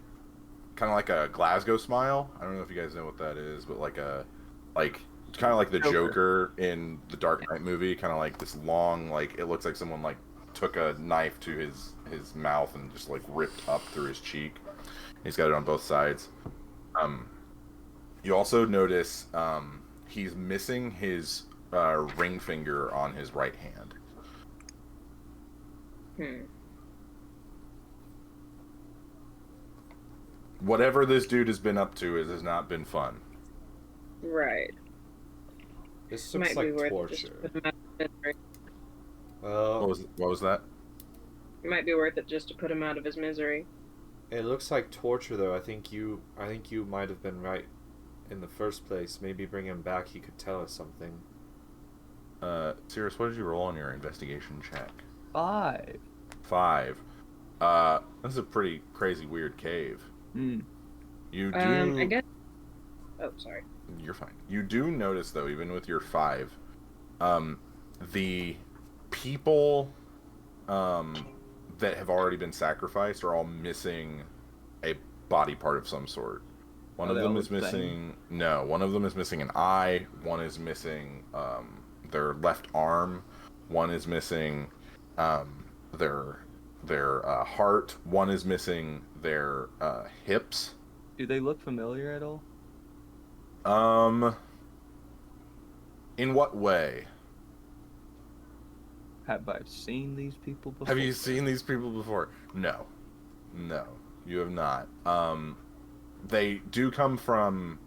of like a Glasgow smile. I don't know if you guys know what that is, but like kind of like the Joker in the Dark Knight movie, kind of like this long, like it looks like someone like took a knife to his mouth and just like ripped up through his cheek. He's got it on both sides. You also notice he's missing his ring finger on his right hand. Whatever this dude has been up to, it has not been fun. Right. This Might looks be like worth it torture. just to put him out of his misery. Well, What was that? It might be worth it just to put him out of his misery. it looks like torture, though. I think you might have been right in the first place. Maybe bring him back. He could tell us something. Cirrus, what did you roll on your investigation check? 5. 5. This is a pretty crazy, weird cave. You do. I guess. Oh, sorry. You're fine. You do notice, though, even with your 5, the people that have already been sacrificed are all missing a body part of some sort. One of them is missing. No, one of them is missing an eye. One is missing their left arm. One is missing their heart. One is missing their hips. Do they look familiar at all? In what way? Have I seen these people before? Have you seen these people before? No, you have not. They do come from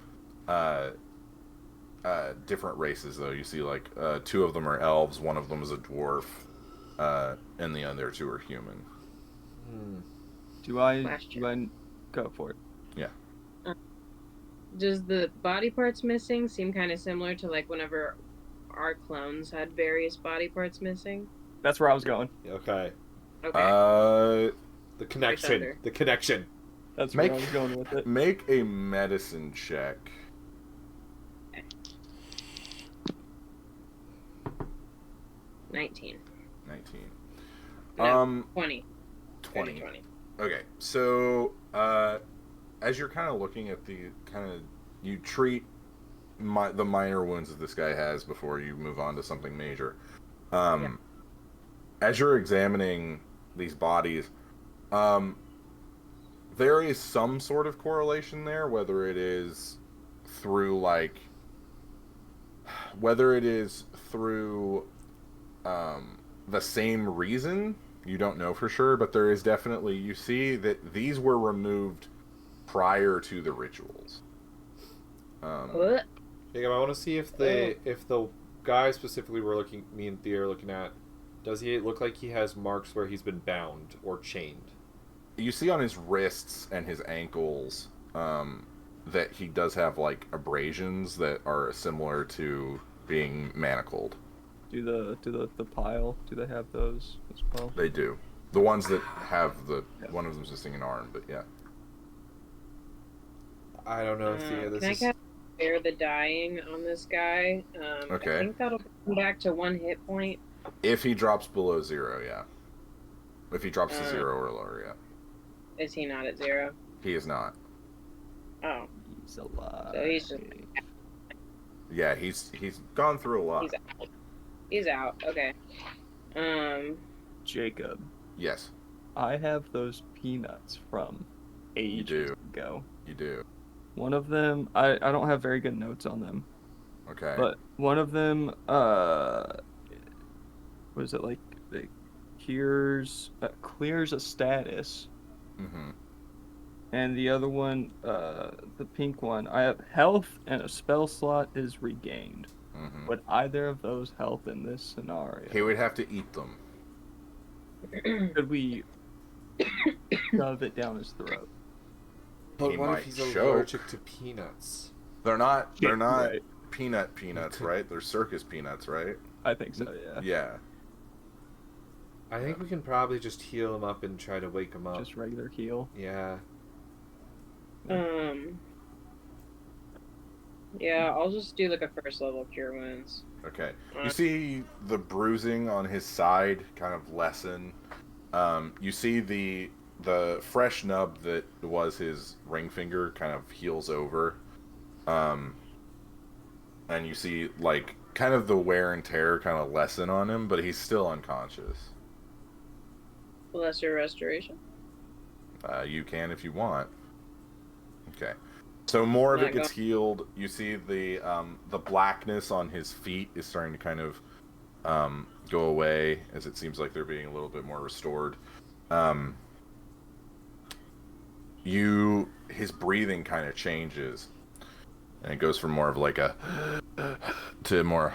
different races, though. You see, like, two of them are elves, one of them is a dwarf, and the other two are human. Do I go for it? Yeah. Does the body parts missing seem kind of similar to like whenever our clones had various body parts missing? That's where I was going. Okay. Okay. The connection. The connection. That's where I was going with it. Make a medicine check. Okay. 19. 19. No, 20. 20. 20. Okay, so as you're kind of looking at you treat the minor wounds that this guy has before you move on to something major. As you're examining these bodies, there is some sort of correlation there, whether it is through the same reason. You don't know for sure, but there is definitely, you see that these were removed prior to the rituals. What? Jacob, I want to see if the guy specifically me and Thea are looking at, does he look like he has marks where he's been bound or chained? You see on his wrists and his ankles that he does have like abrasions that are similar to being manacled. Do the pile? Do they have those as well? They do. The ones that have one of them's missing an arm, but yeah. I don't know, Thea. This can is. I cast Spare the Dying on this guy? Okay. I think that'll come back to 1 hit point. If he drops below 0, yeah. If he drops to 0 or lower, yeah. Is he not at 0? He is not. Oh. He's alive. So he's just. Yeah, he's gone through a lot. He's out. Okay. Jacob. Yes. I have those peanuts from ages ago. You do. One of them, I don't have very good notes on them. Okay. But one of them, was it like it clears a status, and the other one, the pink one, I have health and a spell slot is regained. Would either of those help in this scenario? He would have to eat them. Could we shove it down his throat? But what if he's allergic to peanuts? They're not Right. peanuts, right? They're circus peanuts, right? I think so, yeah. Yeah. I think we can probably just heal him up and try to wake him up. Just regular heal. Yeah. Yeah, I'll just do like a first level cure wounds. Okay. You see the bruising on his side kind of lessen. You see the fresh nub that was his ring finger kind of heals over. And you see like kind of the wear and tear kind of lessen on him, but he's still unconscious. Lesser restoration? You can if you want. Okay. So more of it gets healed. You see the blackness on his feet is starting to kind of go away as it seems like they're being a little bit more restored. His breathing kind of changes, and it goes from more of like a to more.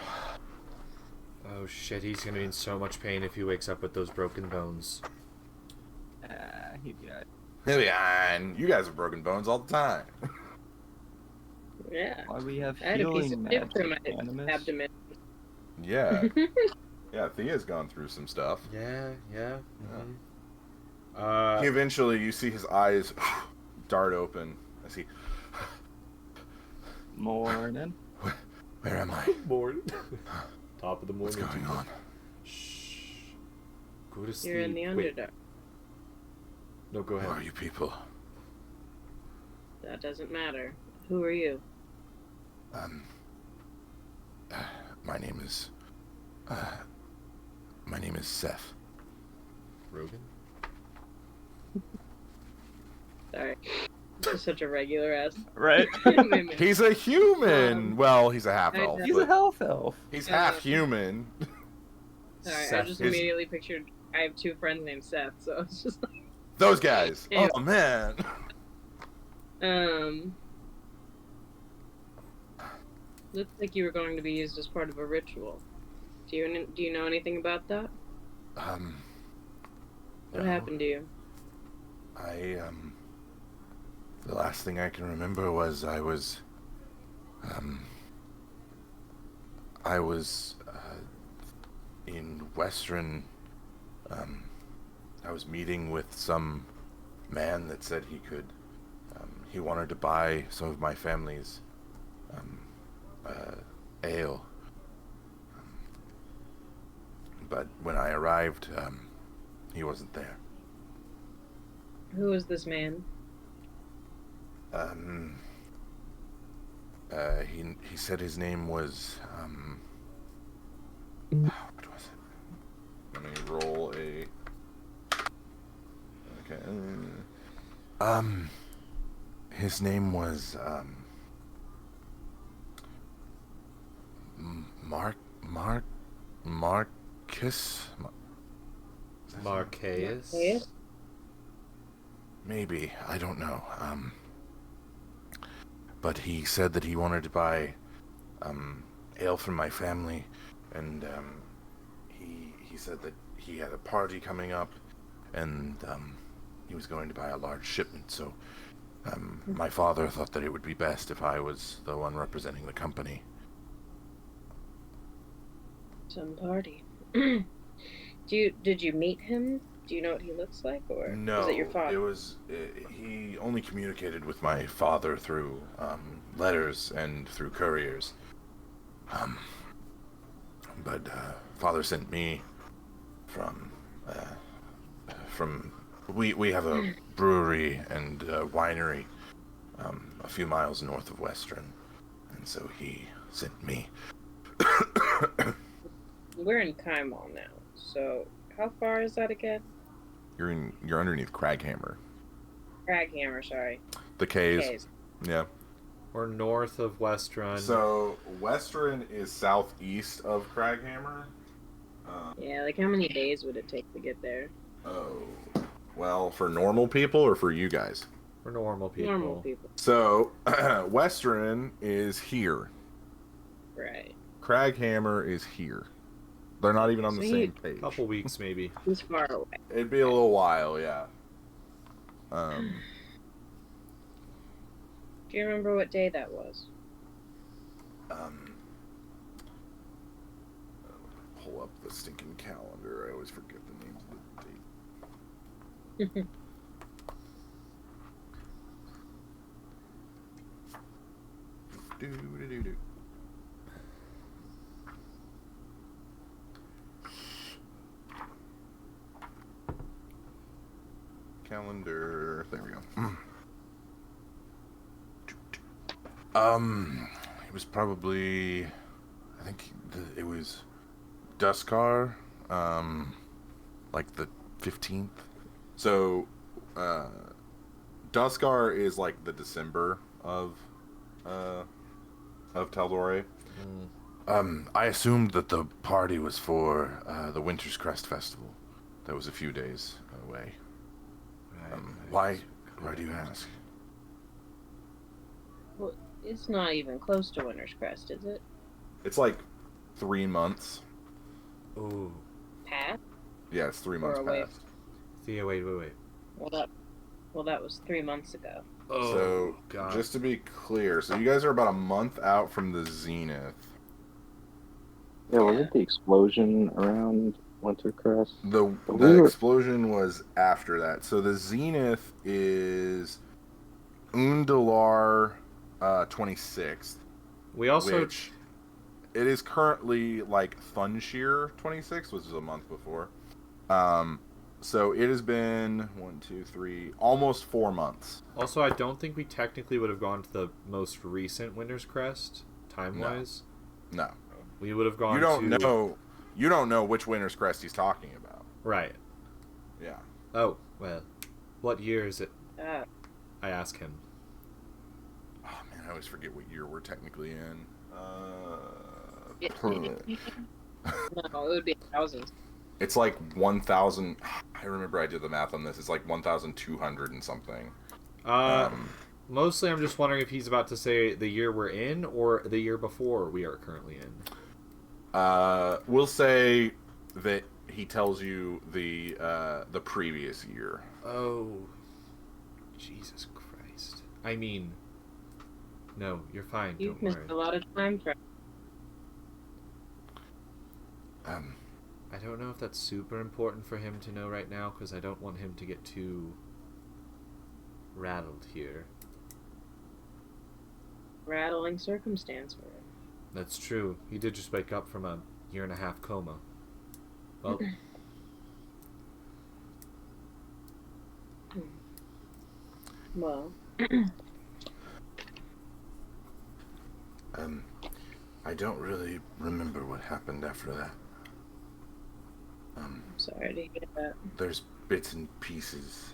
Oh shit! He's gonna be in so much pain if he wakes up with those broken bones. He'd be alright. He'll be fine. You guys have broken bones all the time. Yeah. Why we have I had a piece healing of dip through magic, my Animus? abdomen. Yeah. Yeah, Thea's gone through some stuff. Yeah. Eventually, you see his eyes dart open as he. Morning. Where am I? Morning. Top of the morning. What's going on? Shh. Go to sleep. You're in the Wait. Underdark. No, go Who ahead. are you people? That doesn't matter. Who are you? My name is Seth. Rogan? Sorry. This is such a regular ass. Right? He's a human. Well, he's a half I elf. know. He's a health elf. He's half human. Sorry, I Seth just is- immediately pictured. I have two friends named Seth, so it's just like. Those guys. Yeah. Oh man. Looks like you were going to be used as part of a ritual. Do you know anything about that? What No. happened to you? The last thing I can remember was I was in Western. I was meeting with some man that said he wanted to buy some of my family's ale. But when I arrived, he wasn't there. Who was this man? He said his name was what was it? Let me roll a. Okay. His name was Marcus. Marquez? Yes. Maybe, I don't know. But he said that he wanted to buy ale from my family, and he said that he had a party coming up, and he was going to buy a large shipment. So my father thought that it would be best if I was the one representing the company. Some party. Did you meet him? Do you know what he looks like, or No, was it your father? he only communicated with my father through letters and through couriers. But father sent me from we have a brewery and winery a few miles north of Western, and so he sent me. We're in Kaimal now, so how far is that again? You're underneath Craghammer. Craghammer, sorry. The K's. Cays. Yeah. Or north of Western. So Western is southeast of Craghammer. Yeah, like how many days would it take to get there? Oh, well, for normal people or for you guys? For normal people. Normal people. So Western is here. Right. Craghammer is here. They're not even on the same page. Couple weeks, maybe. He's far away. It'd be a little while, yeah. Do you remember what day that was? Pull up the stinking calendar. I always forget the names of the date. Do. Calendar. There we go. It was probably, I think it was Duskar, like the 15th. So, Duskar is like the December of Taldore. I assumed that the party was for the Winter's Crest Festival. That was a few days away. Why do you ask? Well, it's not even close to Winter's Crest, is it? It's like 3 months. Ooh. Past? Yeah, it's 3 months away. past. Thea, wait. Well, that was 3 months ago. Oh, So, God. just to be clear, so you guys are about a month out from the Zenith. Yeah, wasn't the explosion around Wintercrest? The explosion was after that. So the Zenith is Undalar 26th. We also... Which it is currently like Thunshear 26th, which is a month before. So it has been 1, 2, 3, almost 4 months. Also, I don't think we technically would have gone to the most recent Winter's Crest, time-wise. No. We would have gone You don't know which Winter's Crest he's talking about. Right. Yeah. Oh, well. What year is it? Uh, I ask him. Oh, man, I always forget what year we're technically in. No, it would be thousands. It's like 1,000. I remember I did the math on this. It's like 1,200 and something. Mostly I'm just wondering if he's about to say the year we're in or the year before we are currently in. We'll say that he tells you the previous year. Oh, Jesus Christ. I mean, no, you're fine. You've Don't missed worry. a lot of time for. I don't know if that's super important for him to know right now, because I don't want him to get too rattled here. Rattling circumstance for him. That's true. He did just wake up from a 1.5-year coma. Well, Well. I don't really remember what happened after that. I'm sorry to hear that. There's bits and pieces.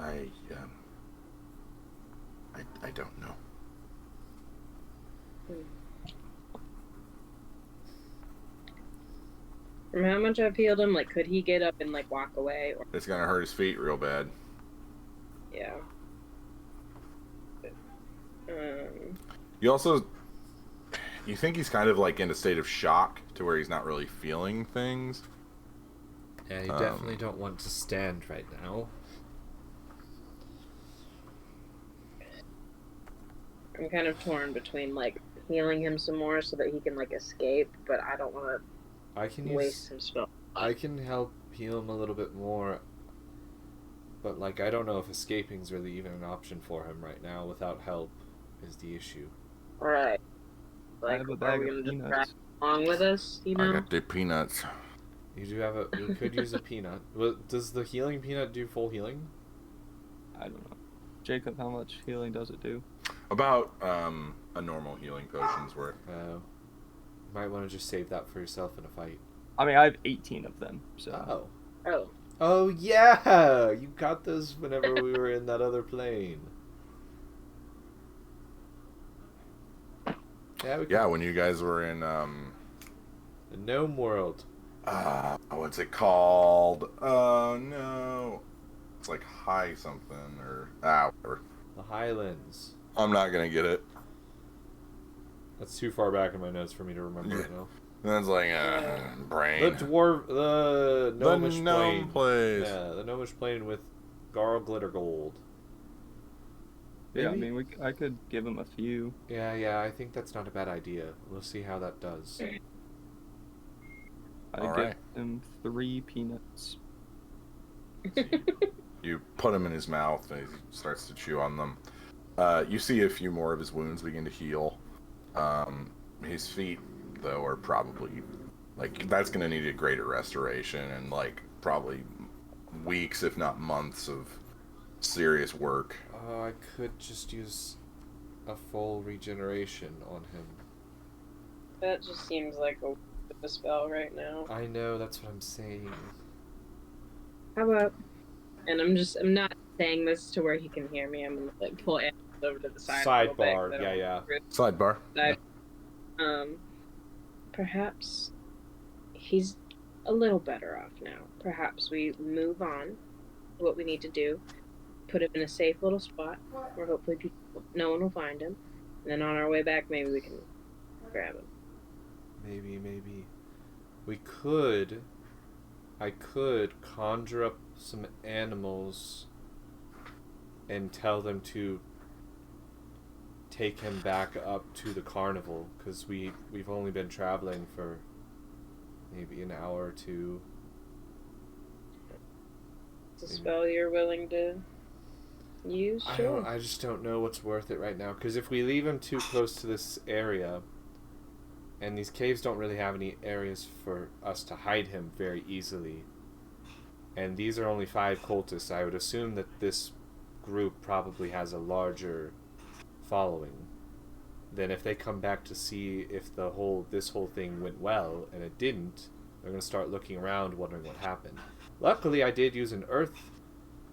I don't know. From how much I've healed him, like, could he get up and, like, walk away? Or... It's gonna hurt his feet real bad. Yeah. You think he's kind of like in a state of shock to where he's not really feeling things. yeah, you definitely don't want to stand right now. I'm kind of torn between, like, healing him some more so that he can, like, escape, but I don't want to waste some spell. I can help heal him a little bit more, but, like, I don't know if escaping's really even an option for him right now. Without help is the issue. Right. I Like, have a are bag we of going to just peanuts. drag along with us, you know? I got the peanuts. You could use a peanut. Does the healing peanut do full healing? I don't know. Jacob, how much healing does it do? About a normal healing potion's worth. Might want to just save that for yourself in a fight. I mean, I have 18 of them, so... Oh yeah! You got those whenever we were in that other plane. Yeah, when you guys were in the Gnome World. what's it called? No. It's like high something or whatever. The Highlands. I'm not gonna get it. That's too far back in my notes for me to remember right now. That's like brain. The Gnomish the gnome Plain. place. Yeah, the Gnomish Plain with Garl Glitter Gold. Yeah, Maybe? I mean, I could give him a few. Yeah, I think that's not a bad idea. We'll see how that does. I All give right. him 3 peanuts. You put them in his mouth and he starts to chew on them. You see a few more of his wounds begin to heal. His feet, though, are probably, like, that's going to need a greater restoration and, like, probably weeks, if not months of serious work. I could just use a full regeneration on him. That just seems like a spell right now. I know, that's what I'm saying. How about... And I'm not saying this to where he can hear me. I'm going to, like, pull it over to the side. Sidebar, yeah. Sidebar. Perhaps he's a little better off now. Perhaps we move on to what we need to do, put him in a safe little spot where hopefully no one will find him, and then on our way back maybe we can grab him. Maybe. I could conjure up some animals and tell them to take him back up to the carnival, because we've only been traveling for maybe an hour or two. It's a spell you're willing to use? Sure. I just don't know what's worth it right now, because if we leave him too close to this area, and these caves don't really have any areas for us to hide him very easily, and these are only 5 cultists, I would assume that this group probably has a larger following. Then if they come back to see if this whole thing went well, and it didn't, They're going to start looking around, wondering what happened. Luckily, I did use an earth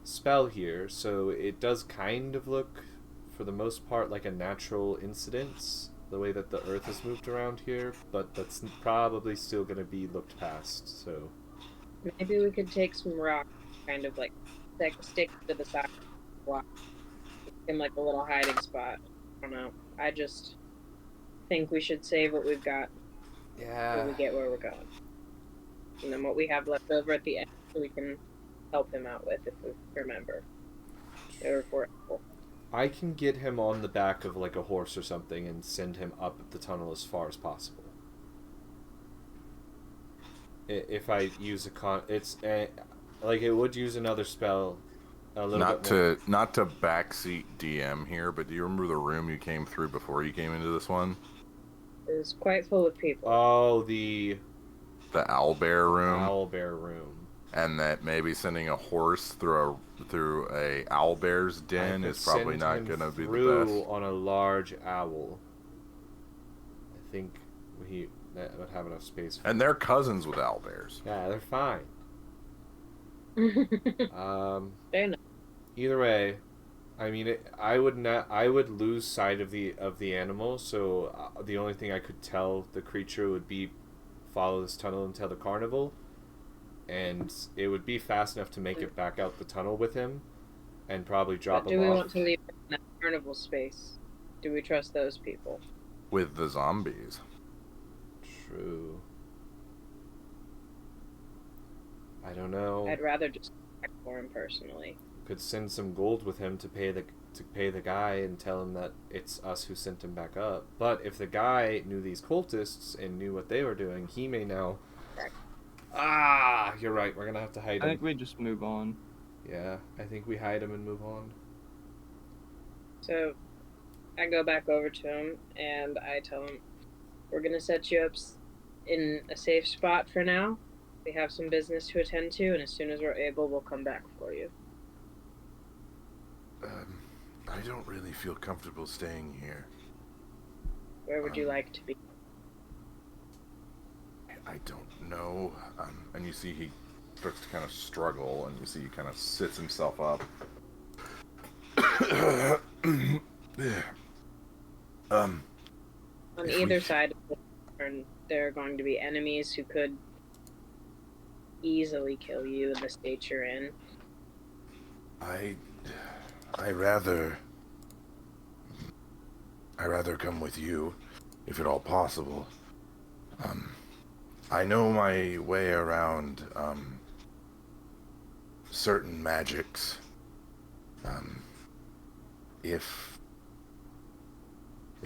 spell here, so it does kind of look, for the most part, like a natural incident, the way that the earth has moved around here, but that's probably still going to be looked past, so... Maybe we could take some rock, kind of like stick to the side of the block, in like a little hiding spot. I don't know. I just think we should save what we've got till we get where we're going. And then what we have left over at the end, we can help him out with, if we remember. Or if we're able. I can get him on the back of like a horse or something and send him up the tunnel as far as possible. If I use like it would use another spell a little not bit more. Not to backseat DM here, but do you remember the room you came through before you came into this one? It was quite full of people. Oh, the owlbear room. Owlbear room. And that maybe sending a horse through a owlbear's den is probably not going to be the best. On a large owl. I think that would have enough space. And they're cousins with owlbears. Yeah, they're fine. Fair enough. Either way, I mean, I would lose sight of the animal. So the only thing I could tell the creature would be follow this tunnel until the carnival, and it would be fast enough to make it back out the tunnel with him, and probably drop him off. Do we want to leave in that carnival space? Do we trust those people? With the zombies. True. I don't know. I'd rather just check for him personally. Could send some gold with him to pay the guy and tell him that it's us who sent him back up. But if the guy knew these cultists and knew what they were doing, he may now. You're right. We're gonna have to hide him. I think we just move on. Yeah, I think we hide him and move on. So, I go back over to him and I tell him, we're gonna set you up in a safe spot for now. We have some business to attend to, and as soon as we're able, we'll come back for you. I don't really feel comfortable staying here. Where would you like to be? I don't know. And you see he starts to kind of struggle, and you see he kind of sits himself up. On either side of the turn, there are going to be enemies who could easily kill you in the state you're in. I rather come with you, if at all possible. I know my way around certain magics. If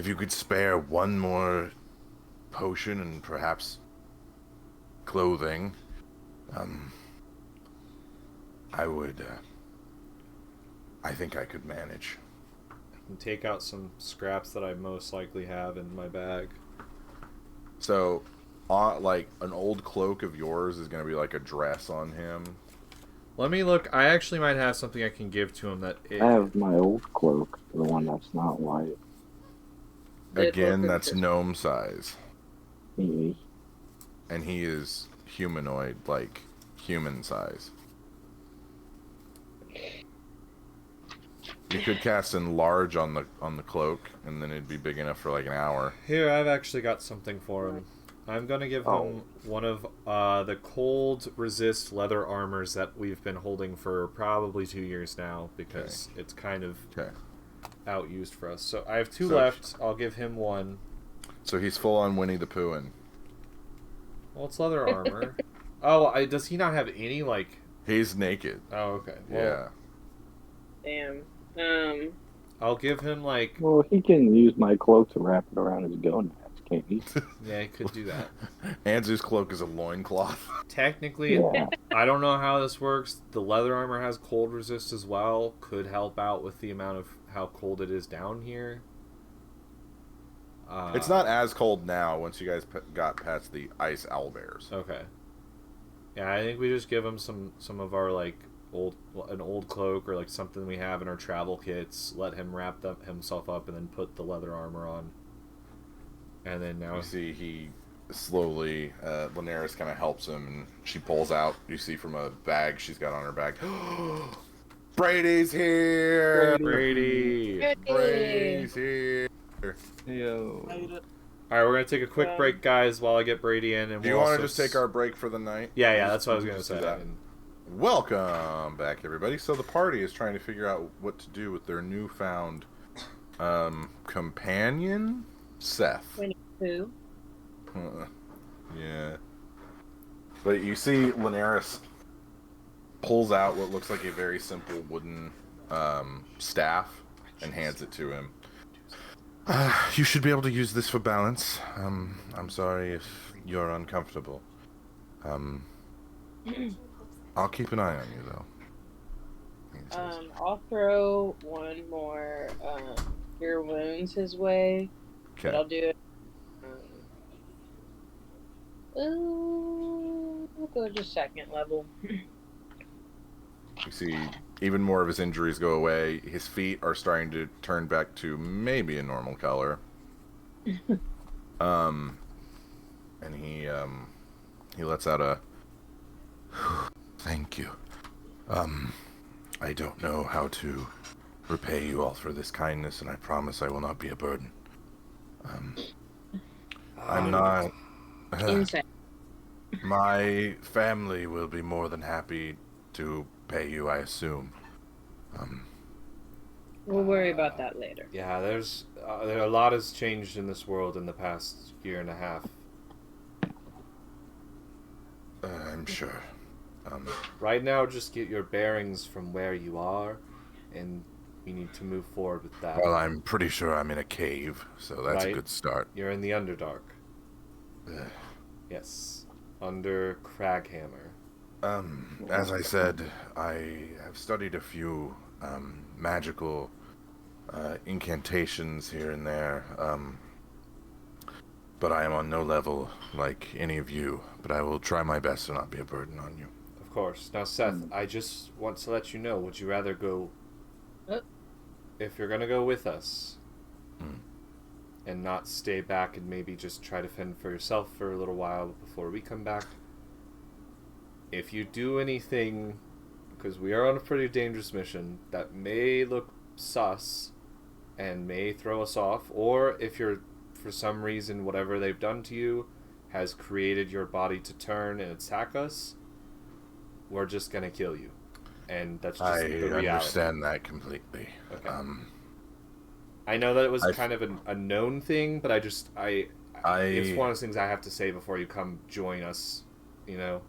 you could spare one more potion and perhaps clothing, I think I could manage. And take out some scraps that I most likely have in my bag. So, like, an old cloak of yours is going to be like a dress on him. Let me look. I actually might have something I can give to him that... I have my old cloak, the one that's not white. Again, that's gnome size. Mm-hmm. And he is humanoid, like, human size. You could cast enlarge on the cloak, and then it'd be big enough for like an hour. Here, I've actually got something for him. I'm gonna give him one of the cold resist leather armors that we've been holding for probably 2 years now, because it's kind of outused for us. So I have two left. I'll give him one. So he's full on Winnie the Pooh. Well, it's leather armor. Oh, does he not have any like? He's naked. Oh, okay. Well, yeah. Damn. I'll give him like... Well, he can use my cloak to wrap it around his gonads, can't he? Yeah, he could do that. Anzu's cloak is a loincloth. Technically, I don't know how this works. The leather armor has cold resist as well. Could help out with the amount of how cold it is down here. It's not as cold now once you guys got past the ice owlbears. Okay. Yeah, I think we just give him some of our like an old cloak or like something we have in our travel kits. Let him wrap himself up and then put the leather armor on. And then now you see he slowly, Linares kind of helps him, and she pulls out. You see from a bag she's got on her back. Brady's here. Brady. Brady's here. Yo. All right, we're gonna take a quick break, guys, while I get Brady in. And Do you want to just take our break for the night? Yeah, that's what I was gonna say. That. Welcome back, everybody. So the party is trying to figure out what to do with their newfound companion, Seth. 22. Yeah. But you see Linares pulls out what looks like a very simple wooden staff and hands it to him. You should be able to use this for balance. I'm sorry if you're uncomfortable. I'll keep an eye on you, though. I'll throw one more Cure Wounds his way. Okay. But I'll do it. We'll go to second level. You see even more of his injuries go away. His feet are starting to turn back to maybe a normal color. And he lets out a thank you. I don't know how to repay you all for this kindness, and I promise I will not be a burden. I'm not. Inside. My family will be more than happy to pay you, I assume. We'll worry about that later. Yeah, there's a lot has changed in this world in the past year and a half. I'm sure. Right now, just get your bearings from where you are, and we need to move forward with that. Well, I'm pretty sure I'm in a cave, so that's a good start. You're in the Underdark. Yes, under Craghammer. As I said, I have studied a few magical incantations here and there, but I am on no level like any of you, but I will try my best to not be a burden on you. Of course. Now, Seth, I just want to let you know, would you rather go... If you're going to go with us, and not stay back and maybe just try to fend for yourself for a little while before we come back, if you do anything, because we are on a pretty dangerous mission, that may look sus and may throw us off, or if you're, for some reason, whatever they've done to you has created your body to turn and attack us, we're just going to kill you. And that's just the reality. I understand that completely. Okay. I know that it was kind of a known thing, but it's one of those things I have to say before you come join us, you know?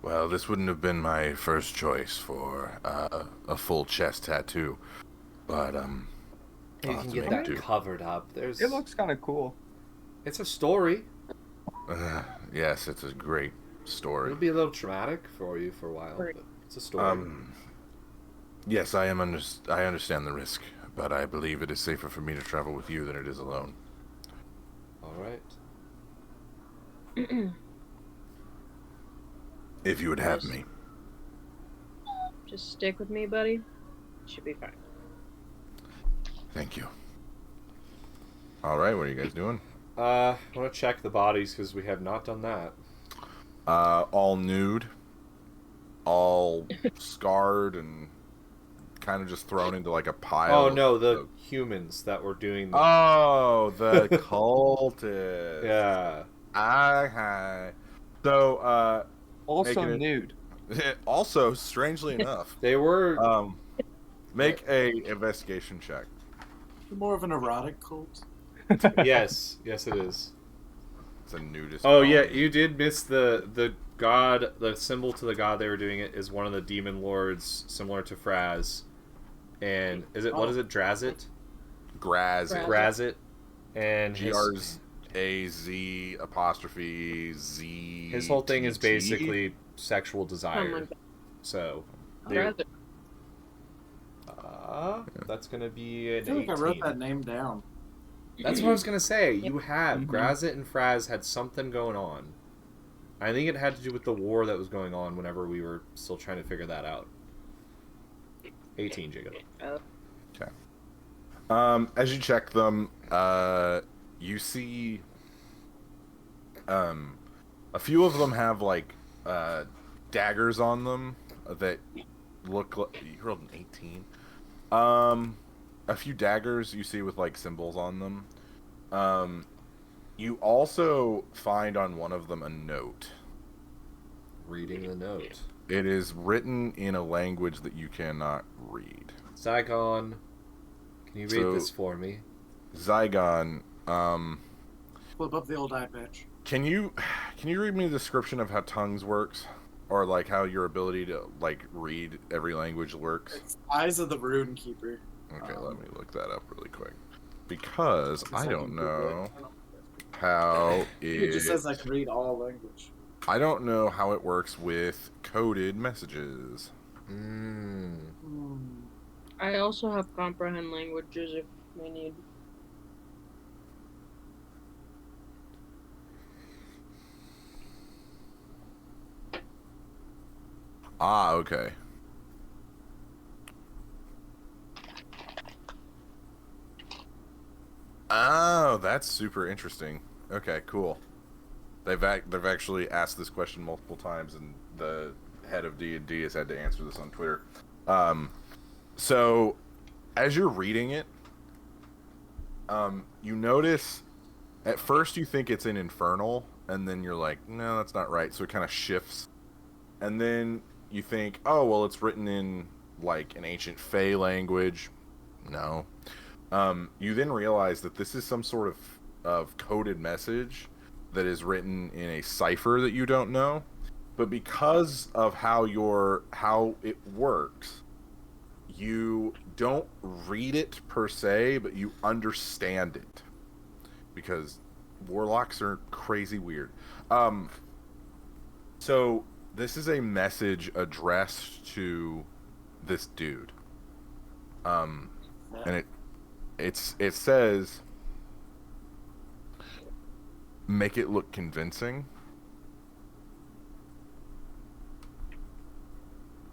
Well, this wouldn't have been my first choice for a full chest tattoo, but you can get that covered up. It looks kind of cool. It's a story. Yes, it's a great story. It'll be a little traumatic for you for a while, but it's a story. Yes, I understand the risk, but I believe it is safer for me to travel with you than it is alone. All right. If you would have me. Just stick with me, buddy. Should be fine. Thank you. All right, what are you guys doing? I want to check the bodies because we have not done that. All nude, all scarred, and kind of just thrown into like a pile. Oh no, the humans that were doing. Oh, the cultists. Yeah. So, also nude. Also, strangely enough, they were. Make a investigation check. More of an erotic cult. Yes, it is. It's a nudist. Oh yeah, you did miss the god. The symbol to the god they were doing it is one of the demon lords, similar to Fraz. And what is it? Graz'zit. Graz'zit. And Graz'Az'. His whole thing is basically sexual desire. So. That's gonna be an 18. I feel like I wrote that name down. That's what I was gonna say. You have Graz'zit and Fraz had something going on. I think it had to do with the war that was going on whenever we were still trying to figure that out. 18, Jacob. Okay. As you check them, you see A few of them have like daggers on them that look like you rolled an 18. A few daggers you see with like symbols on them. You also find on one of them a note. Reading the note. It is written in a language that you cannot read. Zygon, can you read this for me? Zygon, Flip up the old eye patch. Can you read me the description of how tongues works, or like how your ability to like read every language works? It's Eyes of the Rune Keeper. Okay, let me look that up really quick, because I don't know how It just says I can read all language. I don't know how it works with coded messages. I also have comprehend languages if we need. Ah, okay. Oh, that's super interesting. Okay, cool. They've actually asked this question multiple times, and the head of D&D has had to answer this on Twitter. So, as you're reading it, you notice, at first you think it's in Infernal, and then you're like, no, that's not right, so it kind of shifts. And then you think, oh, well, it's written in, like, an ancient Fey language. No. You then realize that this is some sort of coded message that is written in a cipher that you don't know. But because of how it works, you don't read it per se, but you understand it. Because warlocks are crazy weird. So this is a message addressed to this dude. And it says, make it look convincing,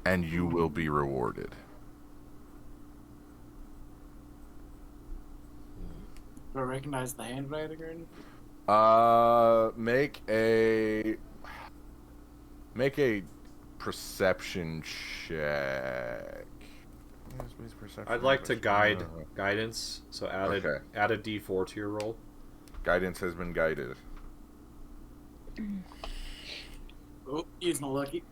and you will be rewarded. Do I recognize the handwriting or anything? Make a perception check. I'd like to guidance, so add a D4 to your roll. Guidance has been guided. Oh, using a lucky.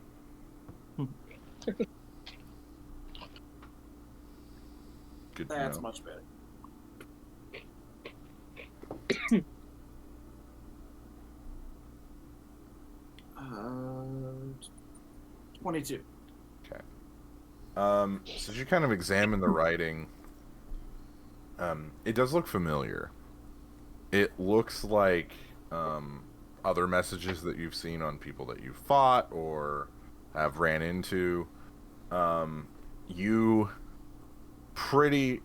Good. That's much better. 22. Okay. So as you kind of examine the writing, it does look familiar. It looks like other messages that you've seen on people that you've fought or have ran into. You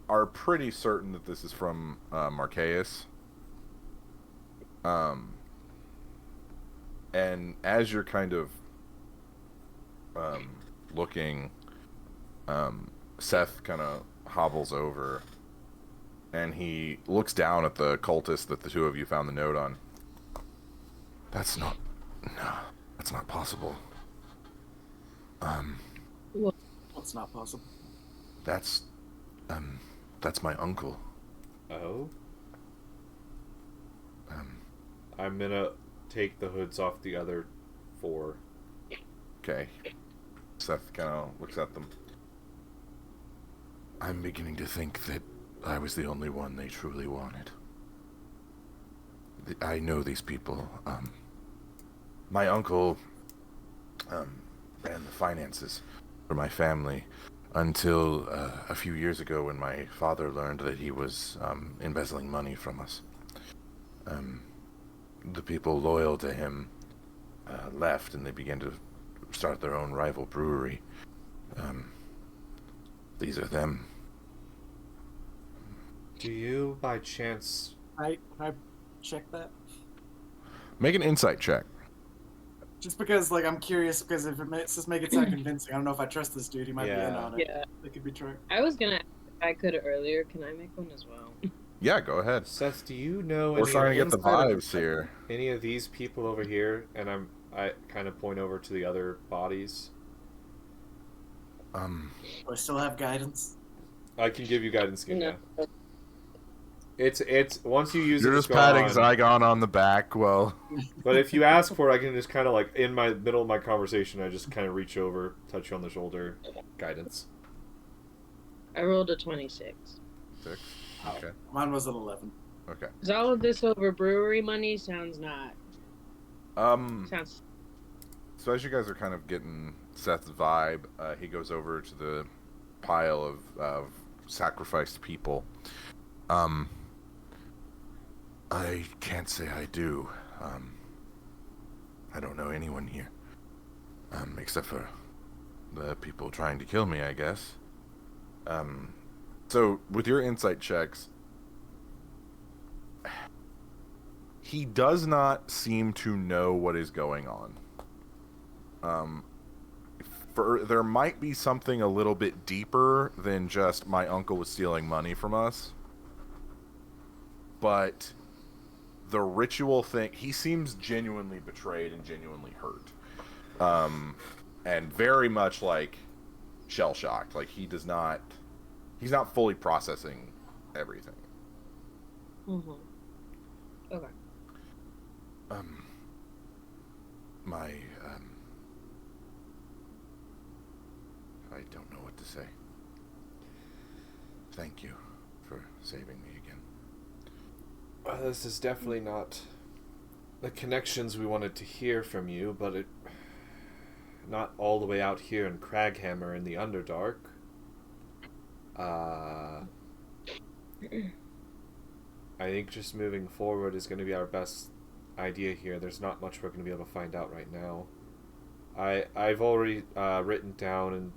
are pretty certain that this is from Marqueus. And as you're kind of looking, Seth kind of hobbles over, and he looks down at the cultist that the two of you found the note on. That's not possible. What's not possible? That's my uncle. Oh? I'm gonna take the hoods off the other 4. Okay. Seth kind of looks at them. I'm beginning to think that I was the only one they truly wanted. I know these people. My uncle ran the finances for my family until a few years ago when my father learned that he was embezzling money from us. The people loyal to him left, and they began to start their own rival brewery. These are them. Do you, by chance... Can I check that? Make an insight check. Just because, like, I'm curious, because if it's just make it sound convincing, I don't know if I trust this dude. He might be in on it. Yeah. It could be true. I was gonna ask if I could earlier. Can I make one as well? Yeah, go ahead. Seth, do you know We're trying to get the inside of vibes here. any of these people over here? And I kind of point over to the other bodies. Do I still have guidance? I can give you guidance again. No. Yeah. It's once you use You're it, just it's patting gone. Zygon on the back. Well, But if you ask for it, I can just kind of like in my middle of my conversation, I just kind of reach over, touch you on the shoulder, guidance. I rolled a 26. 6. Okay. Mine was an 11. Okay. Is all of this over brewery money? Sounds not. Sounds. So as you guys are kind of getting Seth's vibe, he goes over to the pile of sacrificed people. I can't say I do. I don't know anyone here. Except for the people trying to kill me, I guess. So with your insight checks, he does not seem to know what is going on. There might be something a little bit deeper than just my uncle was stealing money from us. But the ritual thing, he seems genuinely betrayed and genuinely hurt. And very much like shell-shocked. Like he's not fully processing everything. Mm-hmm. Okay. I don't know what to say. Thank you for saving me again. This is definitely not the connections we wanted to hear from you, but it not all the way out here in Craghammer in the Underdark. I think just moving forward is going to be our best idea here. There's not much we're going to be able to find out right now. I've already written down and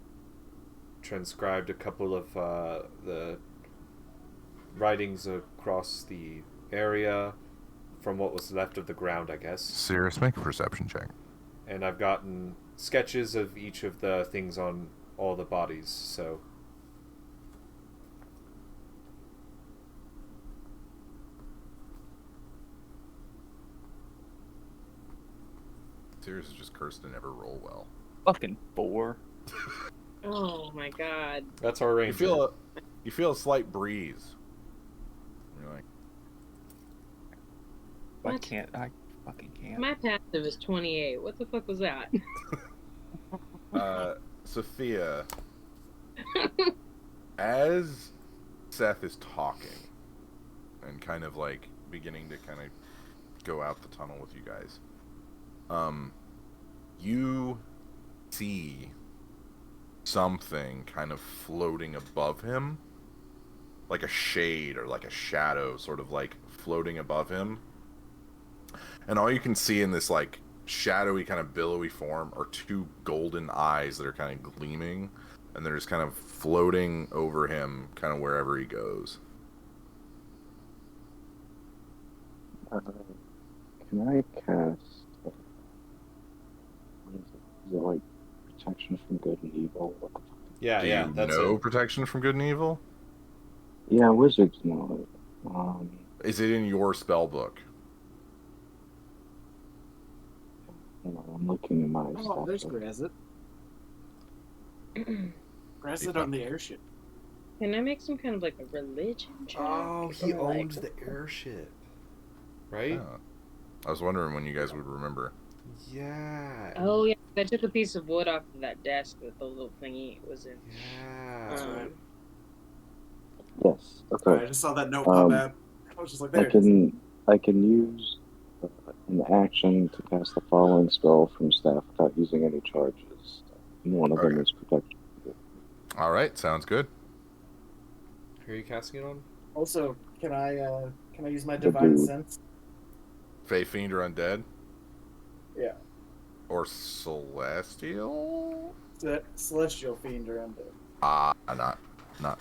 transcribed a couple of the writings across the area from what was left of the ground, I guess. Sirius, make a perception check. And I've gotten sketches of each of the things on all the bodies, so... Sirius is just cursed to never roll well. Fucking 4. Oh my god. That's our range. You feel a slight breeze. You're like, What? I fucking can't. My passive is 28. What the fuck was that? Sophia, as Seth is talking and kind of like beginning to kind of go out the tunnel with you guys, you see something kind of floating above him, like a shade or like a shadow sort of like floating above him. And all you can see in this like shadowy kind of billowy form are two golden eyes that are kind of gleaming, and they're just kind of floating over him kind of wherever he goes. Can I cast... What is it? Is it like protection from good and evil? What the fuck? Yeah, Do yeah, you that's know it. protection from good and evil? Yeah, wizards know it. Is it in your spell book? I'm looking at my Oh, there's stuff. Graz'zit. Graz'zit on the airship. Can I make some kind of like a religion check? Oh, he Or, like- owns the airship. Right? Oh. I was wondering when you guys would remember. Yeah. Oh yeah, I took a piece of wood off of that desk that the little thingy was in. Yeah. That's right. Yes. Okay. I just saw that note pop out. I was just like, there it is. I can use an action to cast the following spell from staff without using any charges. And one of them Okay. is protection. All right, sounds good. Who are you casting it on? Also, can I use my The divine dude. sense? Fey, Fiend, or Undead? Yeah. Or Celestial? Celestial fiend or undead. Not,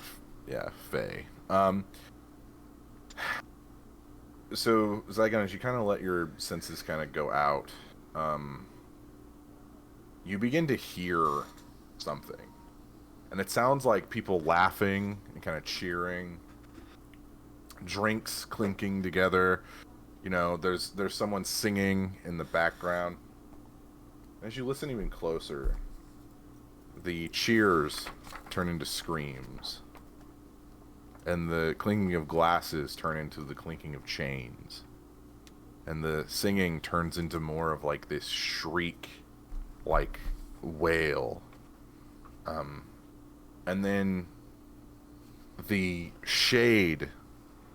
yeah, Fey. So, Zygon, as you kind of let your senses kind of go out, you begin to hear something. And it sounds like people laughing and kind of cheering. drinks clinking together. You know, there's someone singing in the background. As you listen even closer, the cheers turn into screams, and the clinking of glasses turn into the clinking of chains, and the singing turns into more of like this shriek, like wail. And then the shade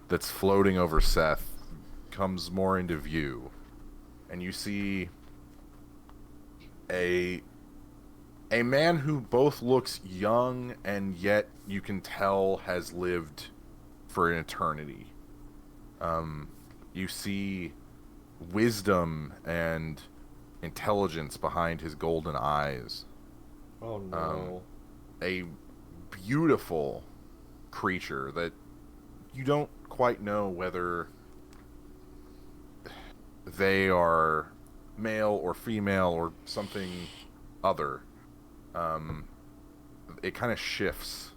that's floating over Seth comes more into view, and you see a man who both looks young and yet you can tell has lived for an eternity. You see wisdom and intelligence behind his golden eyes. Oh no. A beautiful creature that you don't quite know whether they are male or female or something other. It kind of shifts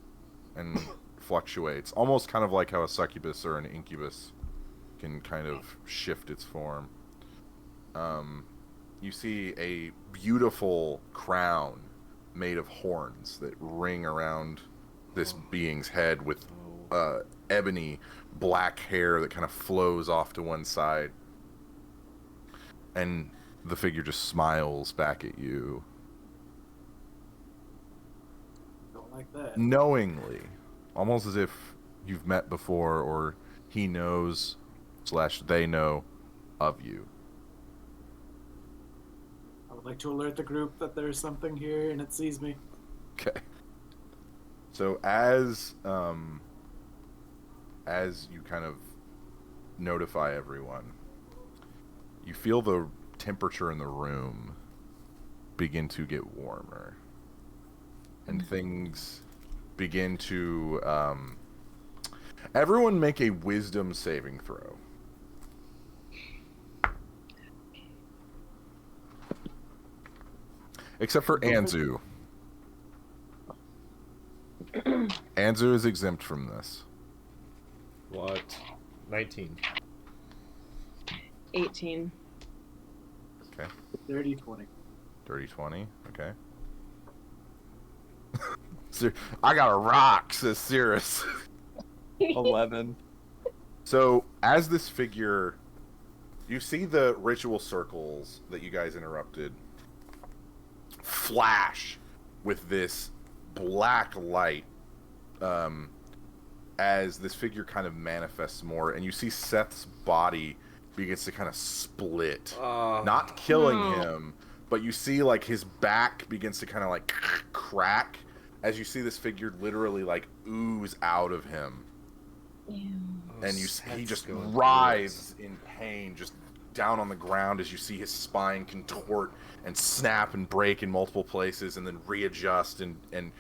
and fluctuates, almost kind of like how a succubus or an incubus can kind of shift its form. You see a beautiful crown made of horns that ring around this being's head with ebony black hair that kind of flows off to one side. And the figure just smiles back at you. Don't like that. Knowingly. Almost as if you've met before, or he knows / they know of you. I would like to alert the group that there's something here and it sees me. Okay. So as you kind of notify everyone, you feel the temperature in the room begin to get warmer, and things begin to everyone make a wisdom saving throw. Except for Anzu. Anzu is exempt from this. What? 19. 18. Okay. 30-20. 30-20. Okay. I got a rock, says Cirrus. 11. So, as this figure, you see the ritual circles that you guys interrupted flash with this black light as this figure kind of manifests more, and you see Seth's body begins to kind of split. Not killing him, but you see like his back begins to kind of like crack as you see this figure literally like ooze out of him. And he just writhes in pain, just down on the ground as you see his spine contort and snap and break in multiple places and then readjust and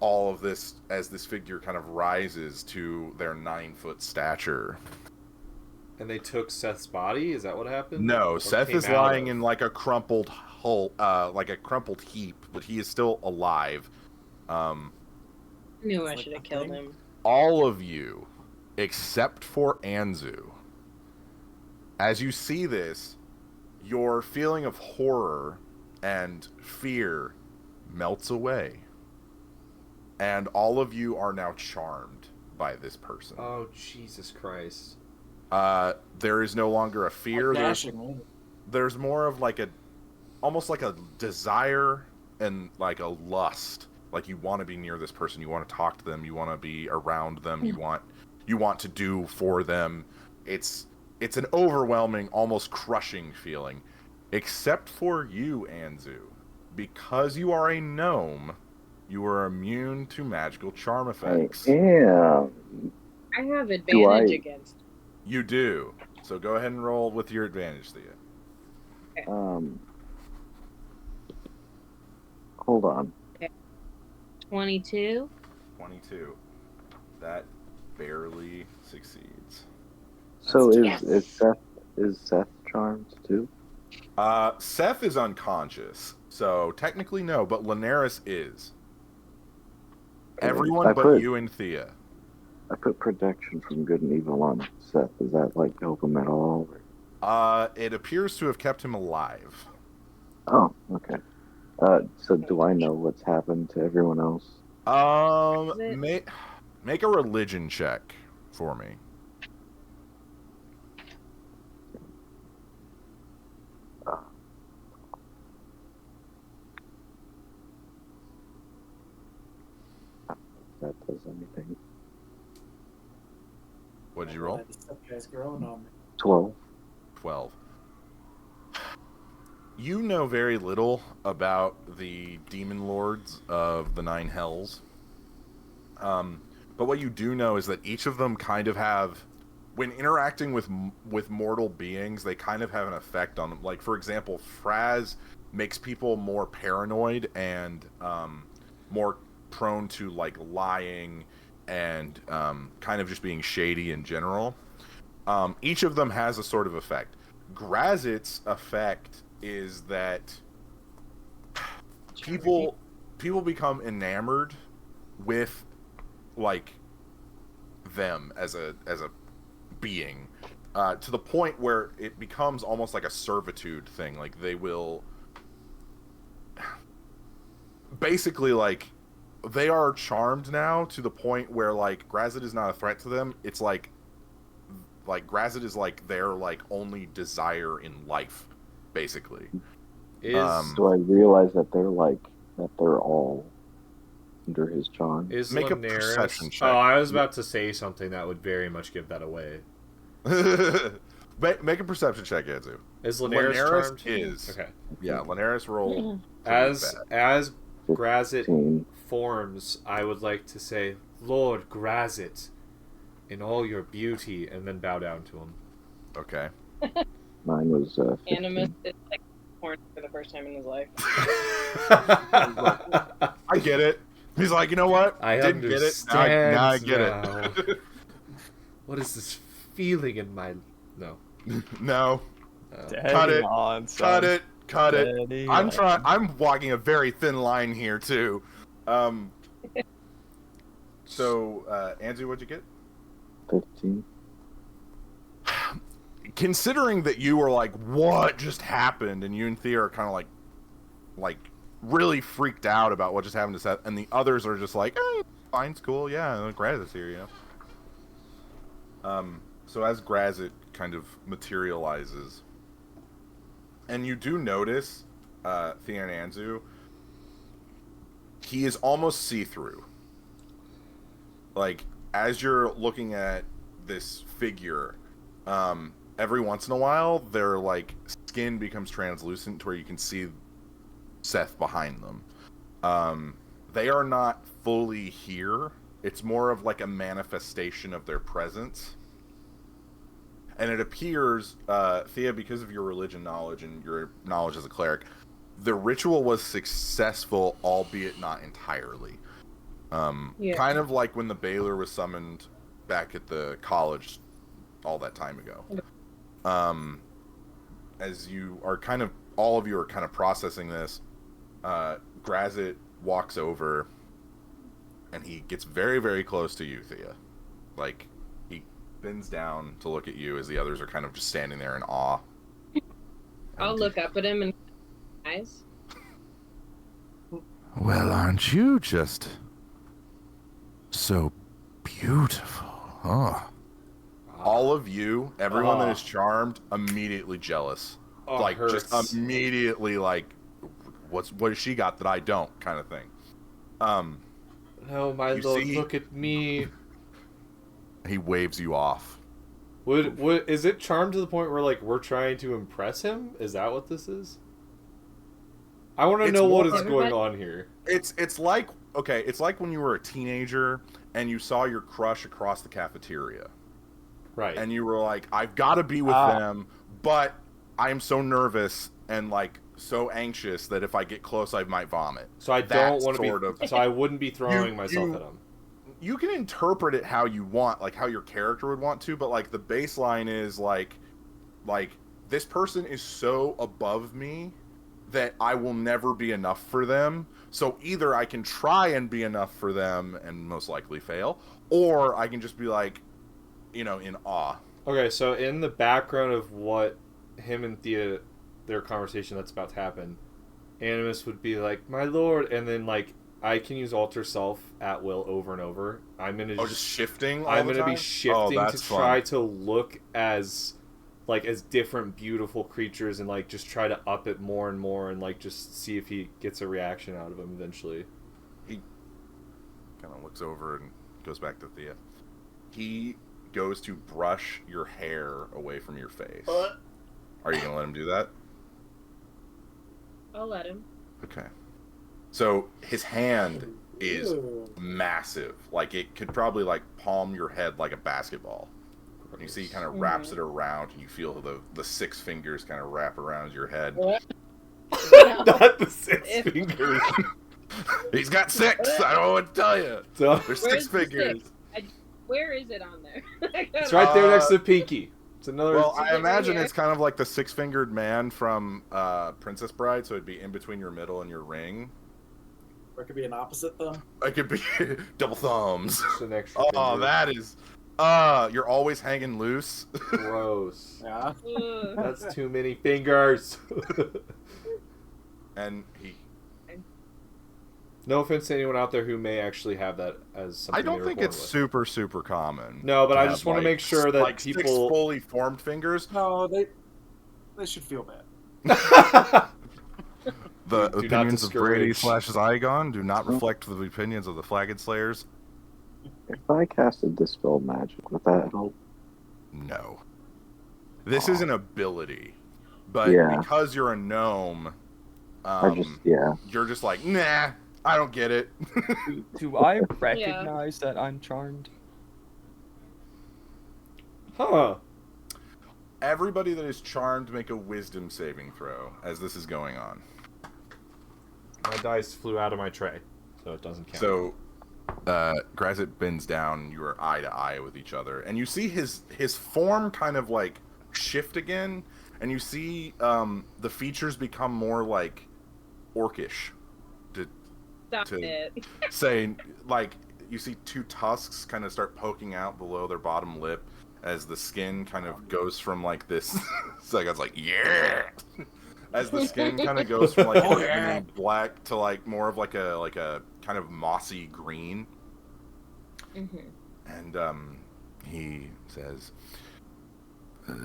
all of this as this figure kind of rises to their 9-foot stature. And they took Seth's body? Is that what happened? No, Or Seth came is out lying of? in like a crumpled hull, like a crumpled heap, but he is still alive. Knew I should have killed him. All of you, except for Anzu, as you see this, your feeling of horror and fear melts away. And all of you are now charmed by this person. Oh, Jesus Christ. There is no longer a fear. Like dashing. There's more of like almost like a desire and like a lust. Like you want to be near this person, you want to talk to them, you want to be around them, you want to do for them. It's an overwhelming, almost crushing feeling. Except for you, Anzu. Because you are a gnome, you are immune to magical charm effects. Yeah. I have advantage against. You do. So go ahead and roll with your advantage, Thea. Hold on. 22. 22. That barely succeeds. So Yes. is Seth charmed too? Seth is unconscious, so technically no, but Linares is. Everyone I've but heard- you and Thea. I put protection from good and evil on Seth. Does that like help him at all? It appears to have kept him alive. Oh, okay. So do I know what's happened to everyone else? Make a religion check for me. That does anything. What'd you roll? This guy's growing on me. 12. 12. You know very little about the demon lords of the Nine Hells. But what you do know is that each of them kind of have, when interacting with mortal beings, they kind of have an effect on them. Like, for example, Fraz makes people more paranoid and more prone to, like, lying and kind of just being shady in general. Each of them has a sort of effect. Graz'zit's effect is that people become enamored with, like, them as a being, to the point where it becomes almost like a servitude thing. Like, they will basically, like, they are charmed now to the point where, like, Graz'zit is not a threat to them. It's like Graz'zit is like their, like, only desire in life, basically. Do I realize that they're all under his charm? Make a perception check. Oh, I was about to say something that would very much give that away. Make a perception check, Anzu. Is Linares charmed? Is. Okay. Yeah, Linares roll. As Graz'zit 15. forms, I would like to say, Lord Graz'zit, in all your beauty, and then bow down to him. Okay. Mine was 15. Animus is like porn for the first time in his life. I get it. He's like, you know what? I didn't get it. understand Now I get now. it. What is this feeling in my... No. No. Daddy Cut it. on, son. Cut it. Cut it. Daddy I'm on. trying. I'm walking a very thin line here too. So, Anzu, what'd you get? 15. Considering that you were like, what just happened, and you and Thea are kind of like really freaked out about what just happened to Seth, and the others are just like, fine, it's cool, yeah, Graz'zit's here, you know. So as Graz'zit kind of materializes, and you do notice, Thea and Anzu, he is almost see-through. Like, as you're looking at this figure, every once in a while, their, like, skin becomes translucent to where you can see Seth behind them. They are not fully here. It's more of, like, a manifestation of their presence. And it appears, Thea, because of your religion knowledge and your knowledge as a cleric, the ritual was successful, albeit not entirely. Kind of like when the Baylor was summoned back at the college all that time ago. As you are kind of, all of you are kind of processing this, Graz'zit walks over and he gets very, very close to you, Thea. Like, he bends down to look at you as the others are kind of just standing there in awe. I'll look up at him and eyes. Well, aren't you just so beautiful, huh? All of you, everyone that is charmed, immediately jealous. Like, hurts. just immediately, like, what has she got that I don't, kind of thing. No, my lord, look at me. He waves you off. Is it charmed to the point where, like, we're trying to impress him? Is that what this is? I want to know what is going on here. It's like, okay, it's like when you were a teenager and you saw your crush across the cafeteria. Right. And you were like, I've got to be with them, but I am so nervous and, like, so anxious that if I get close, I might vomit. So I don't want to be... So I wouldn't be throwing myself at him. You can interpret it how you want, like, how your character would want to, but, like, the baseline is, like, this person is so above me that I will never be enough for them. So either I can try and be enough for them and most likely fail, or I can just be like, in awe. Okay, so in the background of what him and Thea, their conversation that's about to happen, Animus would be like, "My lord," and then like I can use alter self at will over and over. I'm gonna just shifting. I'm gonna be shifting to try fun. to look as different beautiful creatures and like just try to up it more and more and like just see if he gets a reaction out of him eventually. He kind of looks over and goes back to Thea. He goes to brush your hair away from your face. Are you gonna let him do that? I'll let him. Okay. So his hand is massive. Like it could probably like palm your head like a basketball. And you see he kind of wraps it around and you feel the 6 fingers kind of wrap around your head. Not the 6 fingers. He's got 6. I don't know what to tell you. There's 6 fingers. Where is it on there? It's right there next to the pinky. It's another. Well, I imagine it's kind of like the 6-fingered man from Princess Bride, so it'd be in between your middle and your ring. Or it could be an opposite thumb. It could be double thumbs. It's an extra Oh, finger. that is. You're always hanging loose. Gross. Yeah. That's too many fingers. And he. No offense to anyone out there who may actually have that as something. I don't think it's super. super common. No, but to I have, just want to make sure that like people 6 fully formed fingers. No, they should feel bad. The Do not opinions of Brady discourage. / Zygon do not reflect the opinions of the Flagon Slayers. If I casted Dispel Magic, would that help? No. This is an ability, but Yeah. because you're a gnome, you're just like, nah, I don't get it. Do I recognize that I'm charmed? Huh. Everybody that is charmed, make a wisdom saving throw as this is going on. My dice flew out of my tray, so it doesn't count. So, Graz'zit bends down. You are eye to eye with each other, and you see his form kind of like shift again, and you see the features become more like orcish. Stop it. Say, like, you see 2 tusks kind of start poking out below their bottom lip as the skin kind of goes from like this. So it's like, yeah. As the skin kind of goes from like black to like more of like a kind of mossy green. And he says,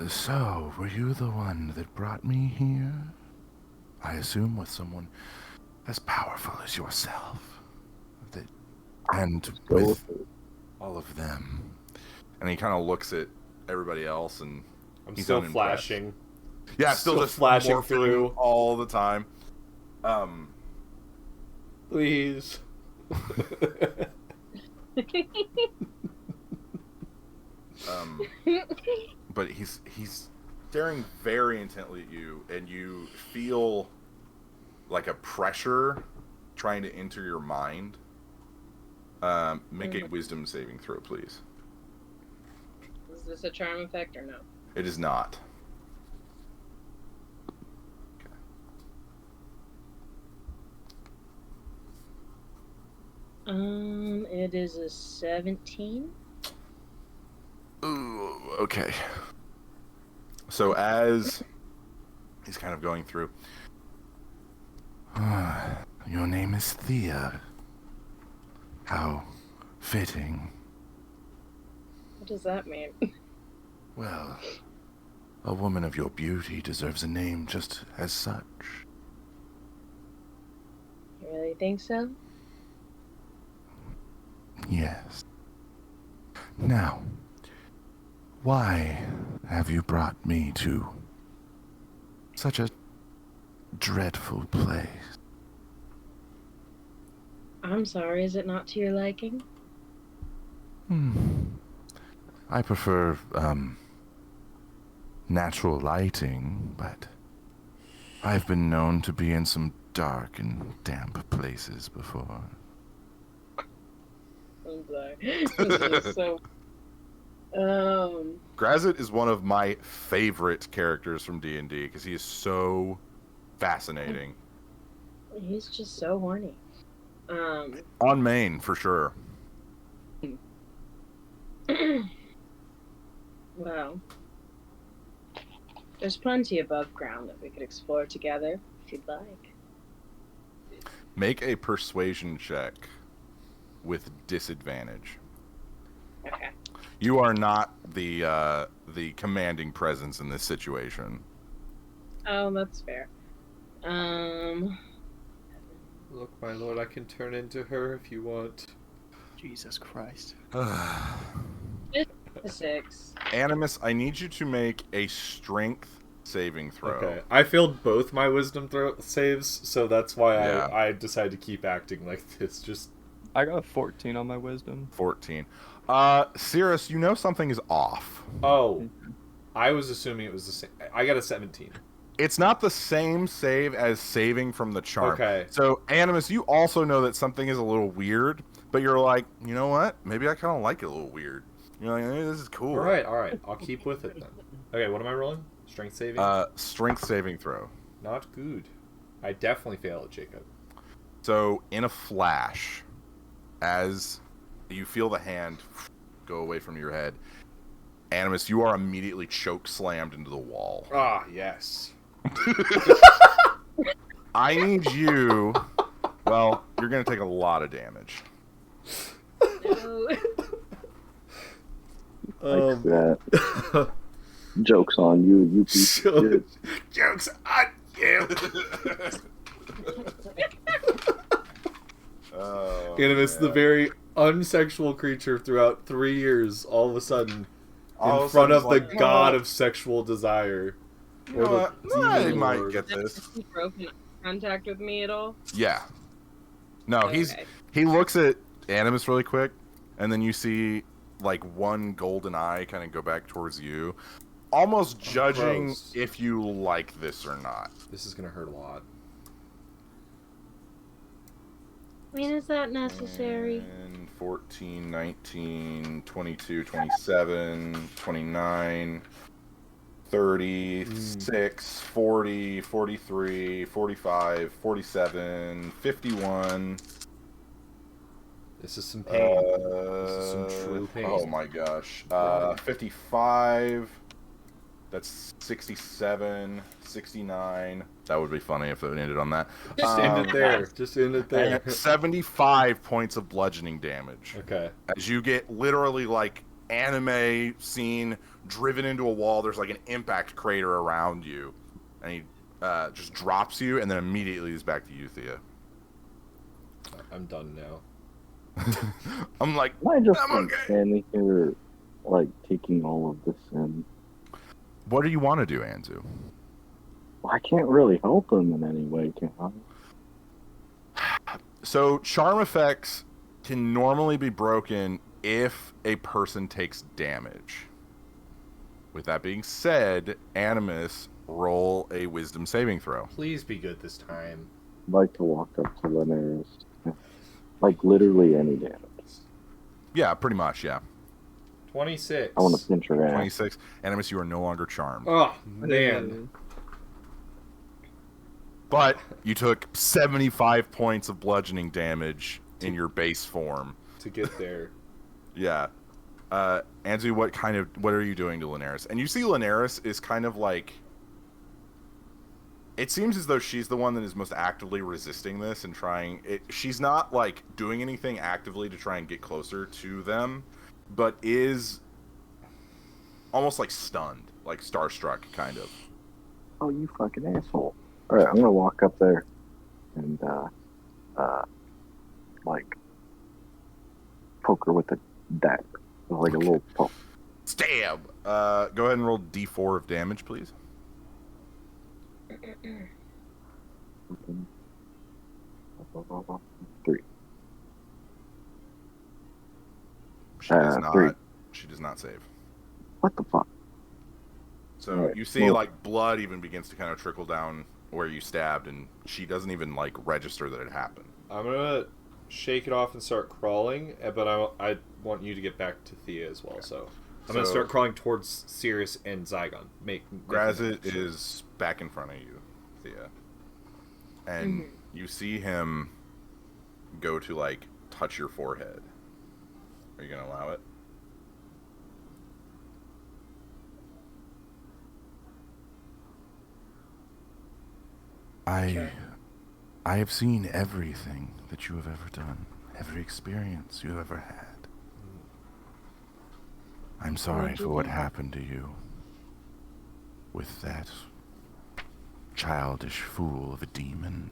"So, were you the one that brought me here? I assume with someone as powerful as yourself. And with all of them." And he kind of looks at everybody else, and I'm he's still unimpressed. flashing. Yeah, still just flashing morphing through all the time. Please. But he's staring very intently at you, and you feel like a pressure trying to enter your mind. Make a wisdom saving throw, please. Is this a charm effect or no? It is not. It is a 17. Ooh, okay. So as he's kind of going through, your name is Thea. How fitting. What does that mean? Well, a woman of your beauty deserves a name just as such. You really think so? Yes. Now, why have you brought me to such a dreadful place? I'm sorry, is it not to your liking? I prefer, natural lighting, but I've been known to be in some dark and damp places before. I'm sorry. This is so... Graz'zit is one of my favorite characters from D&D because he is so fascinating. He's just so horny. On main, for sure. Well, there's plenty above ground that we could explore together, if you'd like. Make a persuasion check with disadvantage. Okay. You are not the commanding presence in this situation. Oh, that's fair. Look, my lord, I can turn into her if you want. Jesus Christ. Just a 6. Animus, I need you to make a strength saving throw. Okay, I failed both my wisdom saves, so that's why Yeah. I decided to keep acting like this. Just I got a 14 on my wisdom. 14. Cirrus, you know something is off. oh, I was assuming it was the same. I got a 17. It's not the same save as saving from the charm. Okay. So, Animus, you also know that something is a little weird, but you're like, you know what? Maybe I kind of like it a little weird. You're like, hey, this is cool. All right. I'll keep with it then. Okay, what am I rolling? Strength saving? Strength saving throw. Not good. I definitely fail it, Jacob. So, in a flash, as you feel the hand go away from your head, Animus, you are immediately choke slammed into the wall. Ah, yes. I need you. Well, you're going to take a lot of damage. No. Like that. Joke's on you, you piece of shit. Joke's on you. Oh, Animus, the man. very unsexual creature throughout 3 years, all of a sudden, All in of a front sudden of it's the like, god oh, of sexual desire. you know what? I might lord. get this. Has he broken contact with me at all? Yeah. No, Okay. he looks at Animus really quick, and then you see like one golden eye kind of go back towards you, almost judging gross. if you like this or not. This is gonna hurt a lot. I mean, is that necessary? And 14, 19, 22, 27, 29, 36, 40, 43, 45, 47, 51. This is some pain. This is some true pain. Oh my gosh. 55. That's 67, 69. That would be funny if it ended on that. Just end it there. Just end it there. And 75 points of bludgeoning damage. Okay. As you get literally like anime scene driven into a wall, there's like an impact crater around you. And he just drops you and then immediately is back to you, Thea. I'm done now. I'm like, Am I just I'm like, okay. standing here, like taking all of this in? What do you want to do, Anzu? Well, I can't really help him in any way, can I? So charm effects can normally be broken if a person takes damage. With that being said, Animus, roll a wisdom saving throw. Please be good this time. I'd like to walk up to Linares. Like literally any damage. Yeah, pretty much, yeah. 26. I want to pinch her ass. 26. Animus, you are no longer charmed. Oh, man. But you took 75 points of bludgeoning damage in your base form. To get there. Yeah. Anzu, what are you doing to Linares? And you see Linares is kind of like... It seems as though she's the one that is most actively resisting this and trying... She's not, like, doing anything actively to try and get closer to them, but is almost, like, stunned. Like, starstruck, kind of. Oh, you fucking asshole. Alright, I'm gonna walk up there and, like, poke her with a dagger. Like a little poke. Stab! Go ahead and roll D4 of damage, please. Three. She does not. 3. She does not save. What the fuck? So Alright, you see, well- like, blood even begins to kind of trickle down where you stabbed, and she doesn't even, like, register that it happened. I'm gonna shake it off and start crawling, but I want you to get back to Thea as well, so... I'm gonna start crawling towards Sirius and Zygon. Graz'zit is back in front of you, Thea. And you see him go to, like, touch your forehead. Are you gonna allow it? I have seen everything that you have ever done, every experience you have ever had. I'm sorry for what happened to you with that childish fool of a demon.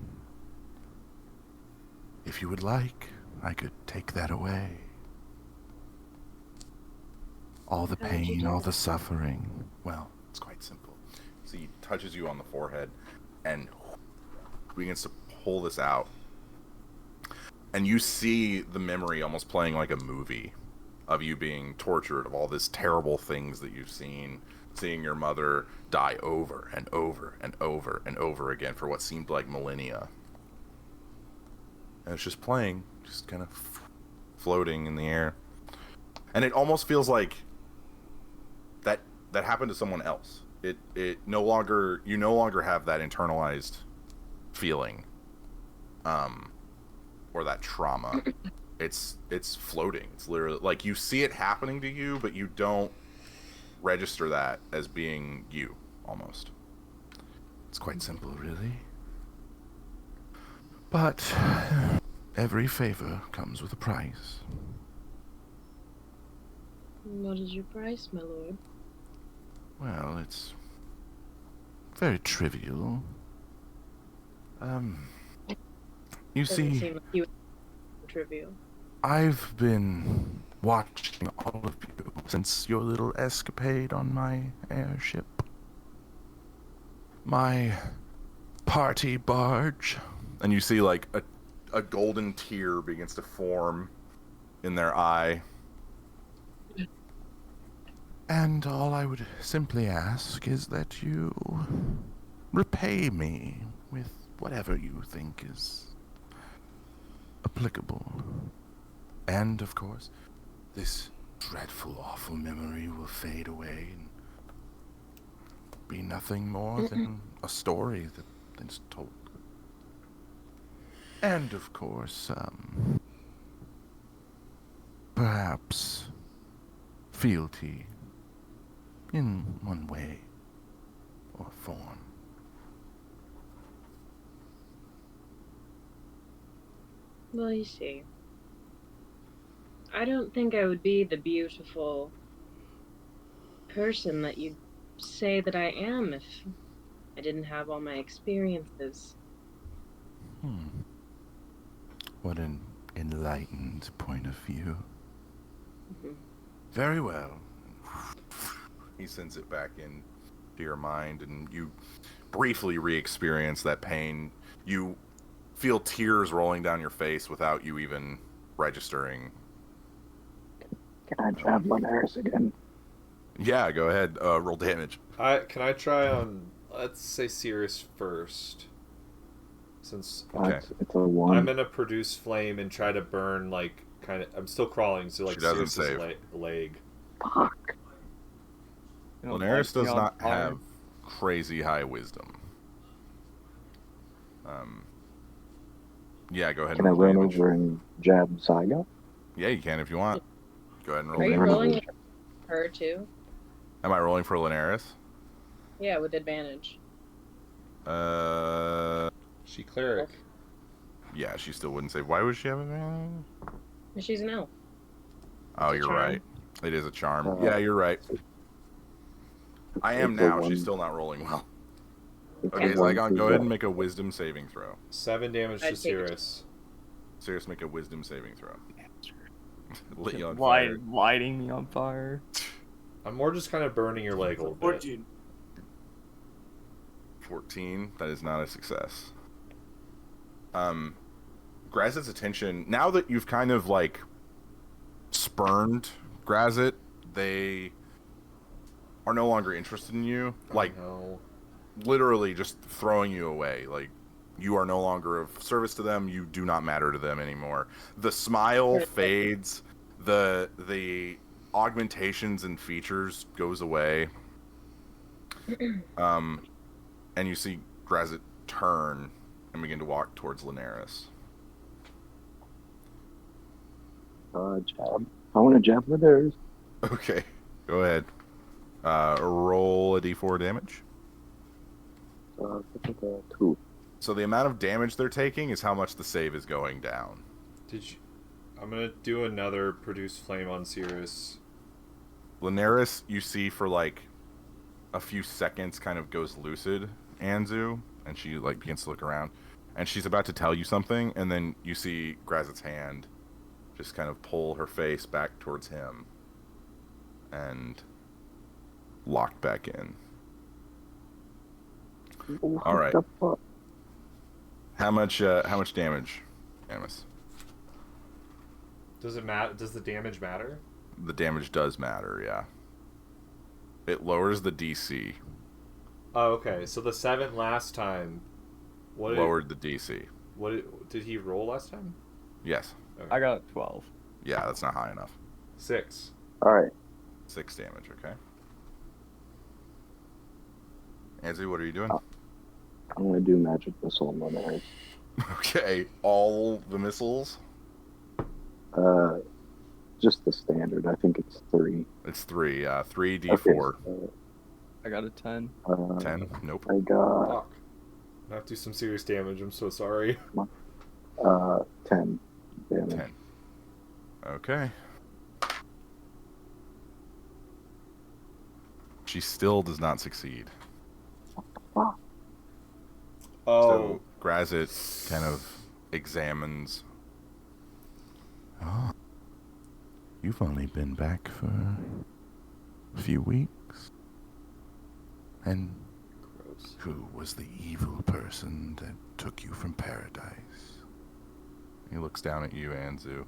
If you would like, I could take that away. All the pain, all the suffering. Well, it's quite simple. So he touches you on the forehead and begins to pull this out. And you see the memory almost playing like a movie of you being tortured, of all these terrible things that you've seen, seeing your mother die over and over and over and over again for what seemed like millennia. And it's just playing, just kind of floating in the air. And it almost feels like that happened to someone else. You no longer have that internalized feeling, or that trauma. It's floating. It's literally like you see it happening to you, but you don't register that as being you, almost. It's quite simple, really. But every favor comes with a price. What is your price, my lord? Well, it's very trivial. You see, Seem like you trivial. I've been watching all of you since your little escapade on my airship. My party barge. And you see, like, a golden tear begins to form in their eye. And all I would simply ask is that you repay me with whatever you think is applicable. And, of course, this dreadful, awful memory will fade away and be nothing more than a story that's told. And, of course, perhaps fealty in one way or form. Well, you see, I don't think I would be the beautiful person that you'd say that I am if I didn't have all my experiences. What an enlightened point of view. Mm-hmm. Very well. He sends it back in to your mind, and you briefly re-experience that pain. You feel tears rolling down your face without you even registering. Can I jab Linares again? Yeah, go ahead. Roll damage. Can I try on, let's say Sirius first? Since Okay. It's a 1. I'm gonna produce flame and try to burn, like, kind of. I'm still crawling, so like She doesn't Sirius's save. leg. Fuck. You know, Linares light me does on not fire. have crazy high wisdom. Yeah, go ahead Can I and roll run damage. over and jab Skaga? Yeah, you can if you want. Go ahead and roll Are you damage. rolling her too? Am I rolling for Linares? Yeah, with advantage. She cleric. Yeah, she still wouldn't save. Why would she have advantage? She's an elf. Oh, It's a you're charm. right. It is a charm. Uh, Yeah, you're right. I am It's a now. 1. She's still not rolling well. It's a Okay, 1 Zygon, to go ahead the- and make a wisdom saving throw. 7 damage to I'd take it. Sirius. Serious, make a wisdom saving throw. Lit you on fire. Lighting me on fire. I'm more just kind of burning your leg a little bit. 14. 14. That is not a success. Graz'zit's attention, now that you've kind of like spurned Graz'zit, they are no longer interested in you. Like, No. literally just throwing you away. Like, you are no longer of service to them. You do not matter to them anymore. The smile fades. The augmentations and features goes away. And you see Graz'zit turn and begin to walk towards Linares. Jab. I want to jab Linares. Okay, go ahead. Roll a d4 damage. 2. So the amount of damage they're taking is how much the save is going down. I'm gonna do another produce flame on Cirrus. Linares, you see for like a few seconds, kind of goes lucid, Anzu, and she like begins to look around, and she's about to tell you something, and then you see Graz'zit's hand just kind of pull her face back towards him, and lock back in. All right. How much damage, Animus? Does it matter? Does the damage matter? The damage does matter, yeah. It lowers the DC. Oh, okay. So the 7 last time, lowered the DC. What did he roll last time? Yes. Okay. I got 12. Yeah, that's not high enough. 6. All right. 6 damage, okay. Anzu, what are you doing? I'm going to do magic missile on Linares. Okay, all the missiles? Just the standard. I think it's 3. It's 3, 3d4. Okay, I got a 10. 10? Nope. I got Fuck. I have to do some serious damage. I'm so sorry. 10 damage. 10. Okay. She still does not succeed. Wow. Oh. So Graz'zit kind of examines. Oh, you've only been back for a few weeks. And Gross. who was the evil person that took you from paradise? He looks down at you, Anzu.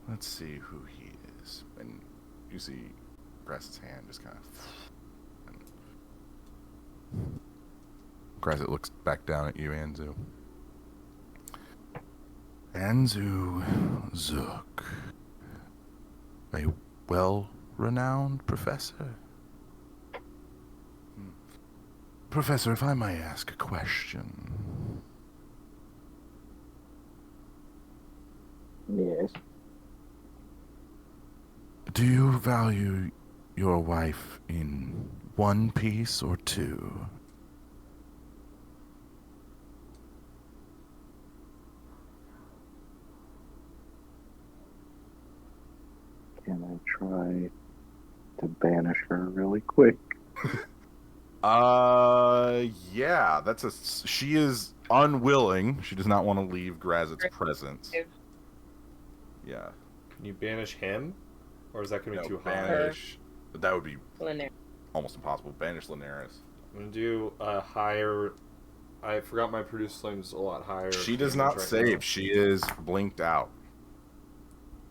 Let's see who he is. And you see Graz'zit's hand just kind of... And Graz'zit looks back down at you, Anzu. Anzu Zook. A well-renowned professor. Professor, if I may ask a question. Yes. Do you value your wife in one piece or two? Can I try to banish her really quick? Yeah, she is unwilling. She does not want to leave Graz'zit's presence. Yeah. Can you banish him? Or is that going to be too high? Banish. That would be Linares. almost impossible. Banish Linares. I'm going to do a higher... I forgot my produce flame is a lot higher. She does not save. She is blinked out.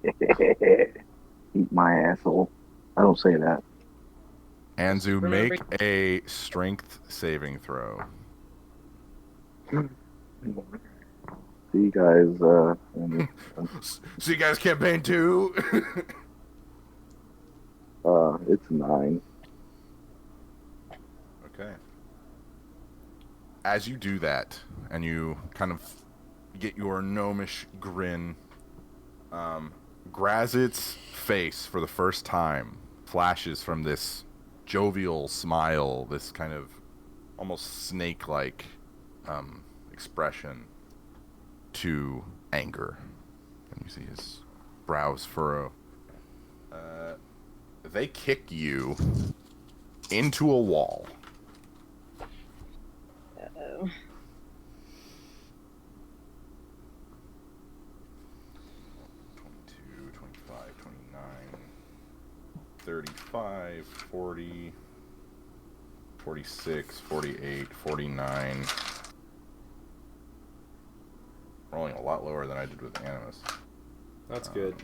Eat my asshole. I don't say that. Anzu, make a strength saving throw. See you guys, See you guys campaign 2. it's 9. Okay. As you do that, and you kind of get your gnomish grin, Graz'zit's face, for the first time, flashes from this jovial smile, this kind of almost snake-like expression, to anger. And you see his brows furrow. They kick you into a wall. Uh-oh. 35, 40, 46, 48, 49. Rolling a lot lower than I did with Animus. That's good.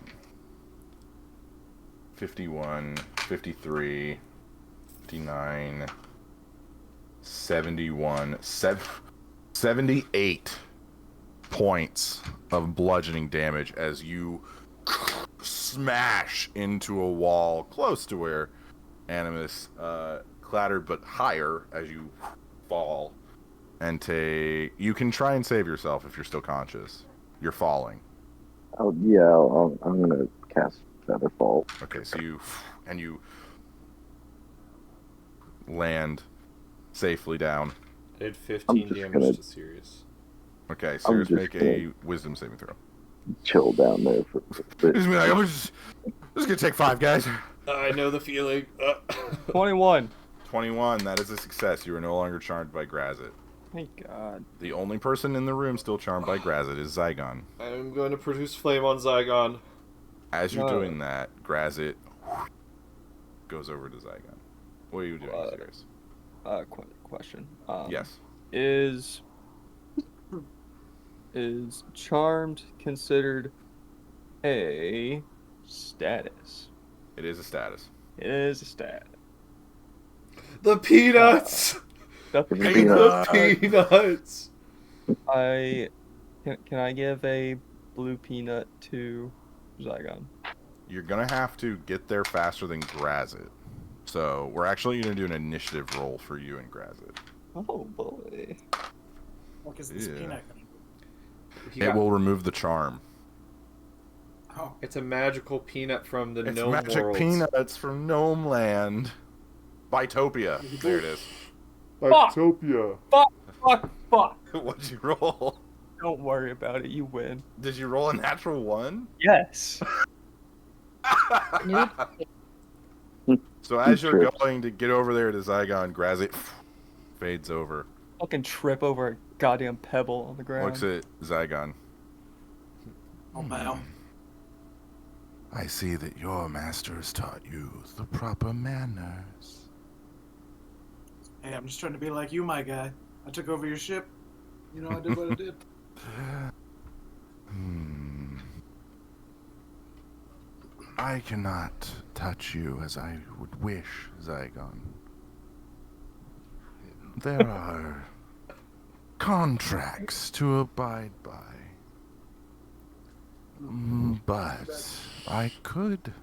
51, 53, 59, 71, 78 points of bludgeoning damage as you smash into a wall close to where Animus clattered, but higher as you fall. And you can try and save yourself if you're still conscious. You're falling. Oh yeah, I'm gonna cast Featherfall. Okay, so you land safely down. I did 15 just damage gonna- to Sirius. Okay, Sirius, just make gonna- a wisdom saving throw. Chill down there for a bit. I'm just gonna take 5, guys. I know the feeling. 21. 21, that is a success. You are no longer charmed by Graz'zit. Thank God. The only person in the room still charmed by Graz'zit is Zygon. I'm going to produce flame on Zygon. As you're doing that, Graz'zit goes over to Zygon. What are you doing, Sirius? Question. Yes. Is charmed considered a status? It is a status. It is a stat. The peanuts! The Peanut. The peanuts! Can I give a blue peanut to Zygon? You're gonna have to get there faster than Graz'zit. So we're actually gonna do an initiative roll for you and Graz'zit. Oh boy. What is this Yeah. peanut gonna do? It will remove the charm. Oh, It's a magical peanut from the It's gnome magic world. peanuts from Gnome Land. Bitopia. There it is. Fuck! Bitopia. Fuck! What'd you roll? Don't worry about it. You win. Did you roll a natural 1? Yes. So as you're Trips. going to get over there to Zygon, Graz'zit fades over. Fucking trip over a goddamn pebble on the ground. Looks at Zygon. I'll bow. I see that your master has taught you the proper manners. Hey, I'm just trying to be like you, my guy. I took over your ship. You know, I did what I did. I cannot touch you as I would wish, Zygon. There are contracts to abide by. But I could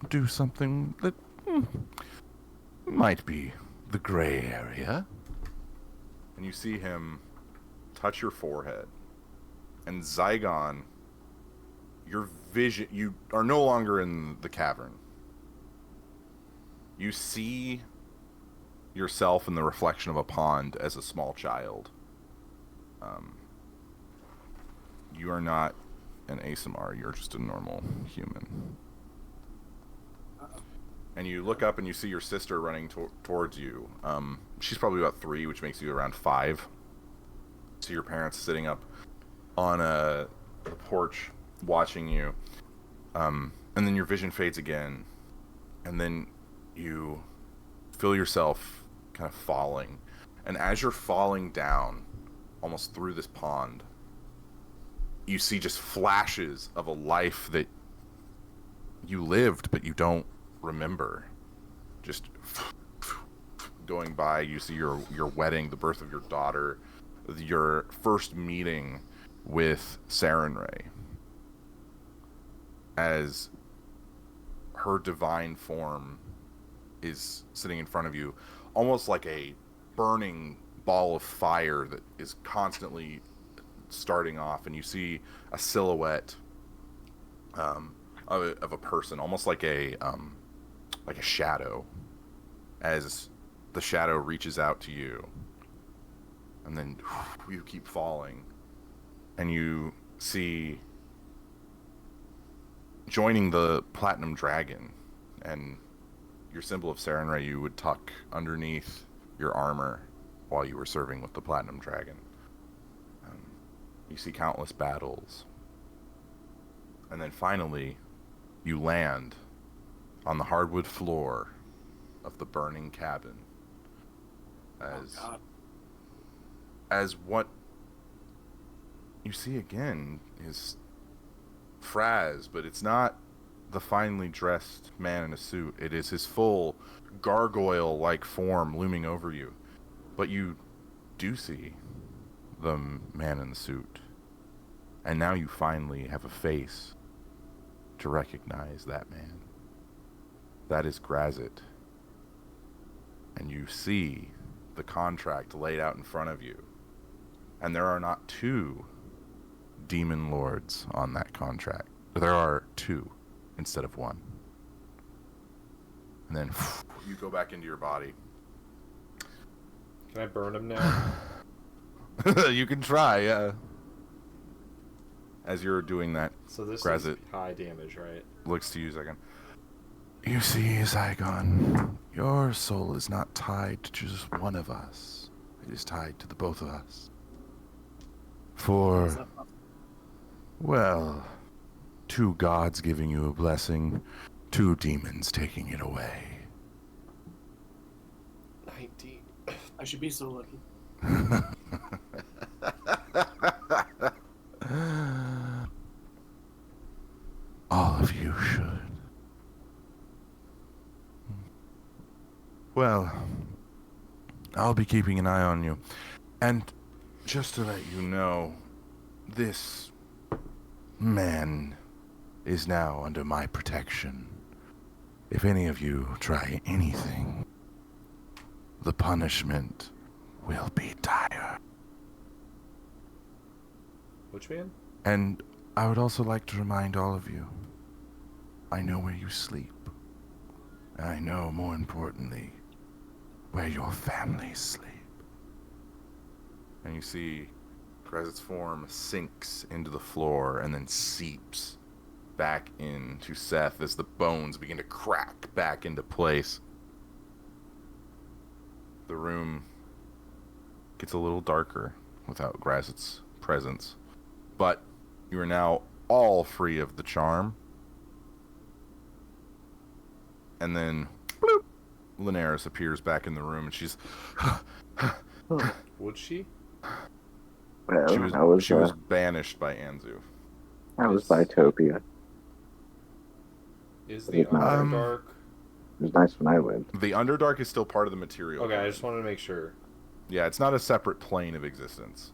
do something that might be the gray area. And you see him touch your forehead. And Zygon, your vision, you are no longer in the cavern. You see yourself in the reflection of a pond as a small child. You are not an ASMR, you're just a normal human. And you look up and you see your sister running towards you. She's probably about 3, which makes you around 5. So your parents sitting up on the porch watching you. And then your vision fades again. And then you feel yourself kind of falling. And as you're falling down, almost through this pond, you see just flashes of a life that you lived, but you don't remember. Just going by, you see your wedding, the birth of your daughter, your first meeting with Sarenrae, as her divine form is sitting in front of you, almost like a burning ball of fire that is constantly starting off, and you see a silhouette of a person, almost like a shadow, as the shadow reaches out to you, and then you keep falling, and you see joining the Platinum Dragon, and your symbol of Sarenrae you would tuck underneath your armor while you were serving with the Platinum Dragon. You see countless battles. And then finally, you land on the hardwood floor of the burning cabin. As what you see again is Fraz, but it's not the finely dressed man in a suit. It is his full gargoyle-like form looming over you. But you do see the man in the suit. And now you finally have a face to recognize that man. That is Graz'zit. And you see the contract laid out in front of you. And there are not 2 demon lords on that contract. There are 2 instead of 1. and then you go back into your body. Can I burn him now? You can try, yeah. As you're doing that, So this Graz'zit is high damage, right? looks to you, Zygon. You see, Zygon, your soul is not tied to just one of us. It is tied to the both of us. For, well, 2 gods giving you a blessing, 2 demons taking it away. 19. I should be so lucky. All of you should. Well, I'll be keeping an eye on you. And just to let you know, this man is now under my protection. If any of you try anything, the punishment will be dire. Which man? And I would also like to remind all of you, I know where you sleep. And I know, more importantly, where your families sleep. And you see Graz'zit's form sinks into the floor and then seeps back into Seth as the bones begin to crack back into place. The room gets a little darker without Graz'zit's presence, but you are now all free of the charm. And then, bloop, Linares appears back in the room, and she's... Would she? Well, she was banished by Anzu. I was Bitopia. Is the Underdark... It was nice when I went. The Underdark is still part of the material. Okay, I just wanted to make sure. Yeah, it's not a separate plane of existence.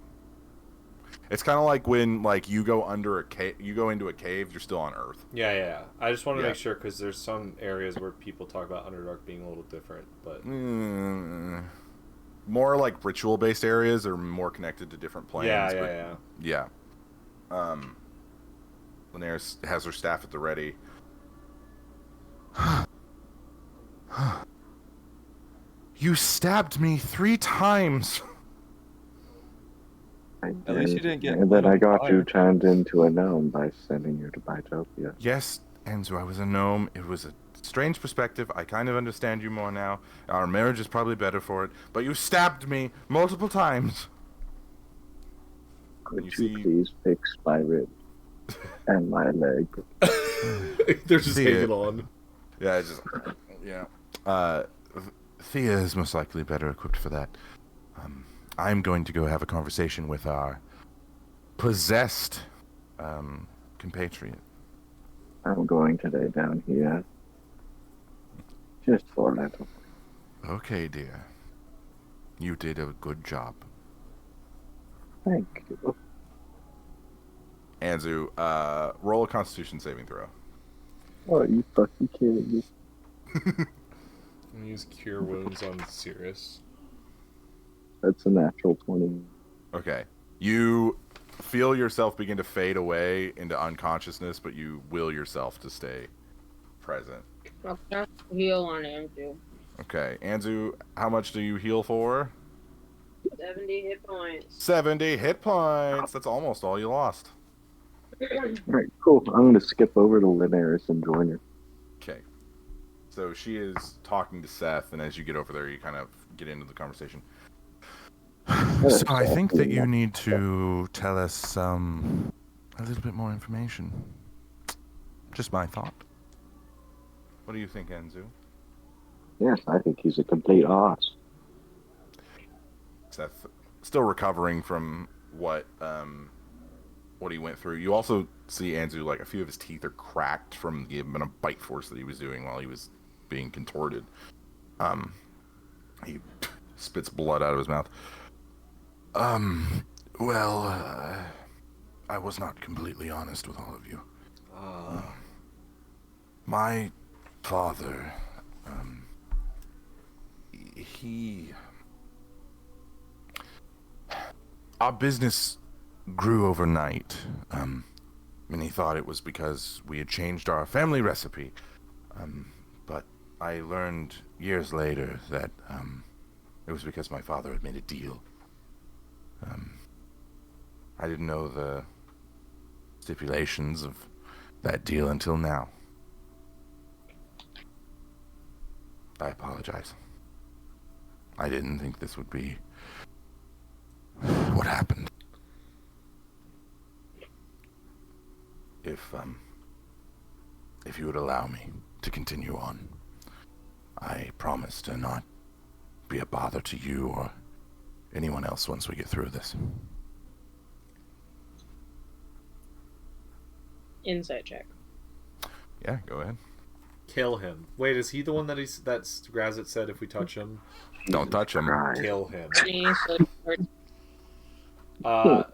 It's kind of like when, like, you go under a cave, you go into a cave, you're still on Earth. Yeah. I just want to make sure, because there's some areas where people talk about Underdark being a little different, but... More like ritual-based areas are more connected to different planes. Yeah. Linares has her staff at the ready. You stabbed me 3 times. At least you didn't get. And then I got you turned into a gnome by sending you to Bitopia. Yes, Enzo, I was a gnome. It was a strange perspective. I kind of understand you more now. Our marriage is probably better for it. But you stabbed me multiple times. Could you please fix my rib and my leg? They're just hanging on. Yeah, it's just... Yeah. Thea is most likely better equipped for that. I'm going to go have a conversation with our possessed compatriot. I'm going today down here. Just for a little. Okay, dear. You did a good job. Thank you. Anzu, roll a Constitution saving throw. Oh, you fucking kidding me? I'm gonna use Cure Wounds on Sirius. That's a natural 20. Okay. You feel yourself begin to fade away into unconsciousness, but you will yourself to stay present. I'll cast heal on Anzu. Okay. Anzu, how much do you heal for? 70 hit points. 70 hit points. That's almost all you lost. Alright, cool. I'm going to skip over to Linares and join her. Okay. So she is talking to Seth, and as you get over there, you kind of get into the conversation. So I think that you need to tell us a little bit more information. Just my thought. What do you think, Anzu? Yes, I think he's a complete ass. Seth, still recovering from what he went through. You also see Anzu, like, a few of his teeth are cracked from the amount of bite force that he was doing while he was being contorted. He spits blood out of his mouth. Well, I was not completely honest with all of you. My father, our business grew overnight, and he thought it was because we had changed our family recipe. But I learned years later that it was because my father had made a deal. I didn't know the stipulations of that deal until now. I apologize. I didn't think this would be what happened. If you would allow me to continue on, I promise to not be a bother to you or anyone else once we get through this. Insight check. Yeah, go ahead. Kill him. Wait, is he the one that's Graz'zit said if we touch him? Don't touch him. Kill him.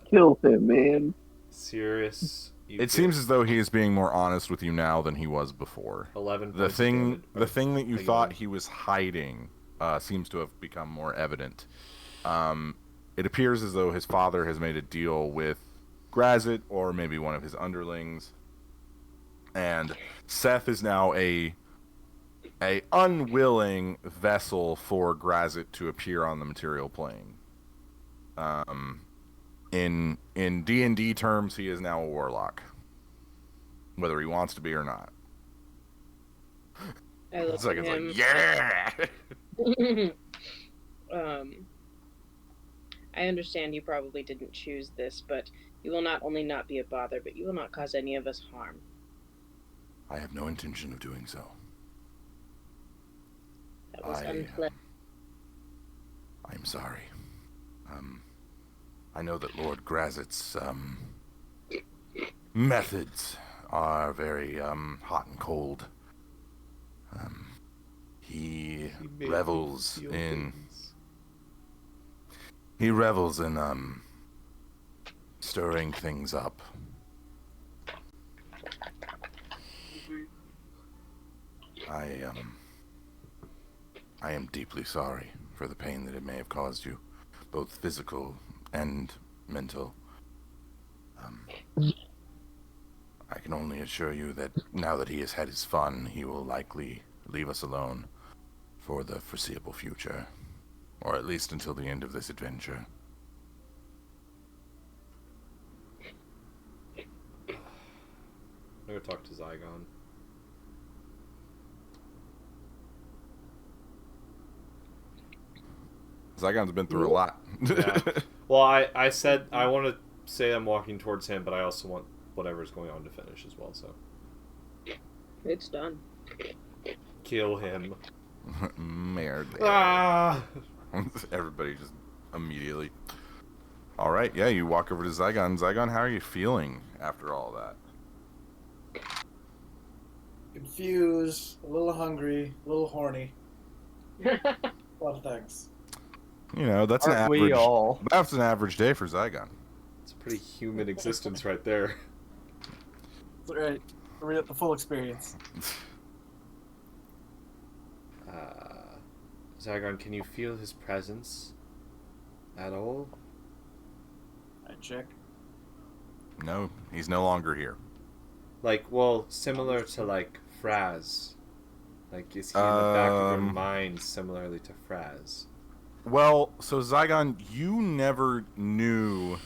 Kill him, man. Serious. It seems as though he is being more honest with you now than he was before. 11 The thing that you thought again. he was hiding seems to have become more evident. It appears as though his father has made a deal with Graz'zit or maybe one of his underlings, and Seth is now a unwilling vessel for Graz'zit to appear on the material plane. In D&D terms, he is now a warlock, whether he wants to be or not. I look It's like, at him. yeah. I understand you probably didn't choose this, but you will not only not be a bother, but you will not cause any of us harm. I have no intention of doing so. That was unpleasant. I'm sorry. I know that Lord Graz'zit's methods are very hot and cold. He revels in stirring things up. I am deeply sorry for the pain that it may have caused you, both physical and mental. I can only assure you that now that he has had his fun, he will likely leave us alone for the foreseeable future, or at least until the end of this adventure. I'm gonna talk to Zygon. Zygon's been through a lot. Yeah. Well, I said I want to say I'm walking towards him, but I also want whatever's going on to finish as well, so. It's done. Kill him. Merde. Ah! Everybody just immediately. All right, yeah, you walk over to Zygon. Zygon, how are you feeling after all that? Confused, a little hungry, a little horny. A lot of things. You know, that's an Aren't we average. all? That's an average day for Zygon. It's a pretty human existence right there. It's alright. Read up the full experience. Zygon, can you feel his presence at all? I check. No, he's no longer here. Like, well, similar to, like, Fraz. Like, is he in the back of your mind similarly to Fraz? Well, so Zygon, you never knew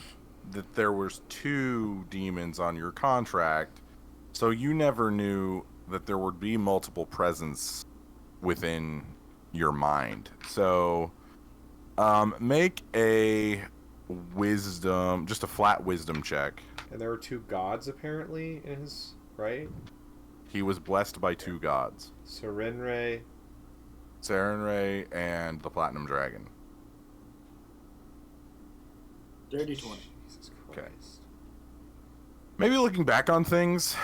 that there was 2 demons on your contract, so you never knew that there would be multiple presence within your mind. So, make a wisdom, just a flat wisdom check. And there were 2 gods, apparently, in his... right? He was blessed by 2 gods. Serenre. Sarenrae and the Platinum Dragon. Dirty 20. Jesus Christ. Okay. Maybe looking back on things,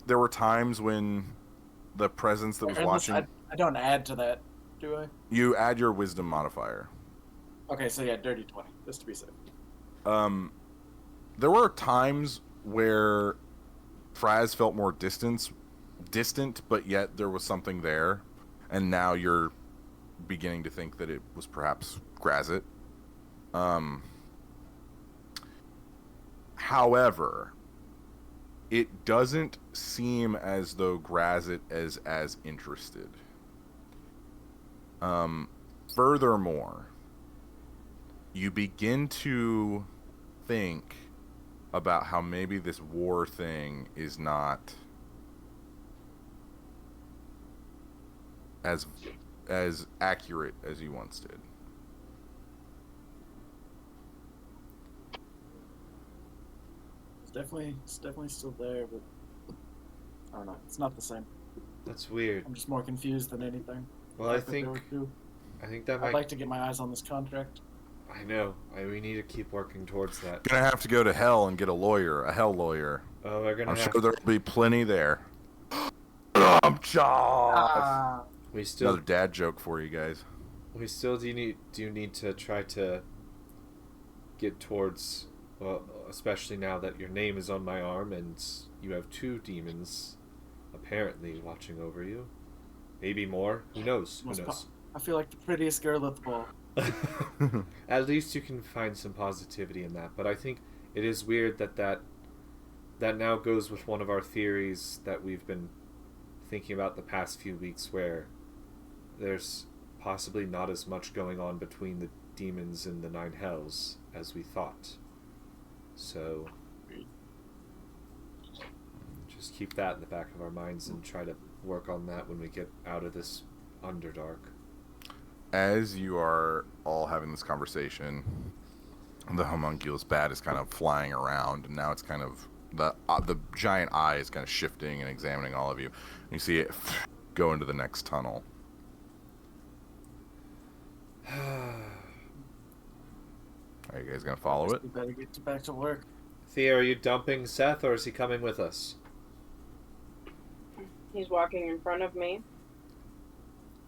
there were times when the presence that was watching... I don't add to that, do I? You add your wisdom modifier. Okay, so yeah, dirty 20, just to be safe. There were times where Fraz felt more distant, but yet there was something there, and now you're beginning to think that it was perhaps Graz'zit. However, it doesn't seem as though Graz'zit is as interested Furthermore, you begin to think about how maybe this war thing is not as accurate as you once did. It's definitely still there, but I don't know. It's not the same. That's weird. I'm just more confused than anything. Well, I think that might. I'd like to get my eyes on this contract. I know. We need to keep working towards that. Gonna have to go to hell and get a lawyer, a hell lawyer. Oh, we're gonna. I'm have sure there'll be plenty there. We still. Another dad joke for you guys. We still do need to try to get towards. Well, especially now that your name is on my arm and you have 2 demons, apparently watching over you. Maybe more. Who knows? Who knows? I feel like the prettiest girl at the ball. At least you can find some positivity in that. But I think it is weird that now goes with one of our theories that we've been thinking about the past few weeks, where there's possibly not as much going on between the demons in the 9 hells as we thought. So just keep that in the back of our minds and try to work on that when we get out of this Underdark. As you are all having this conversation, the homunculus bat is kind of flying around, and now it's kind of the giant eye is kind of shifting and examining all of you. And you see it go into the next tunnel. Are you guys gonna follow it? We better get back to work. Thea, are you dumping Seth, or is he coming with us? He's walking in front of me.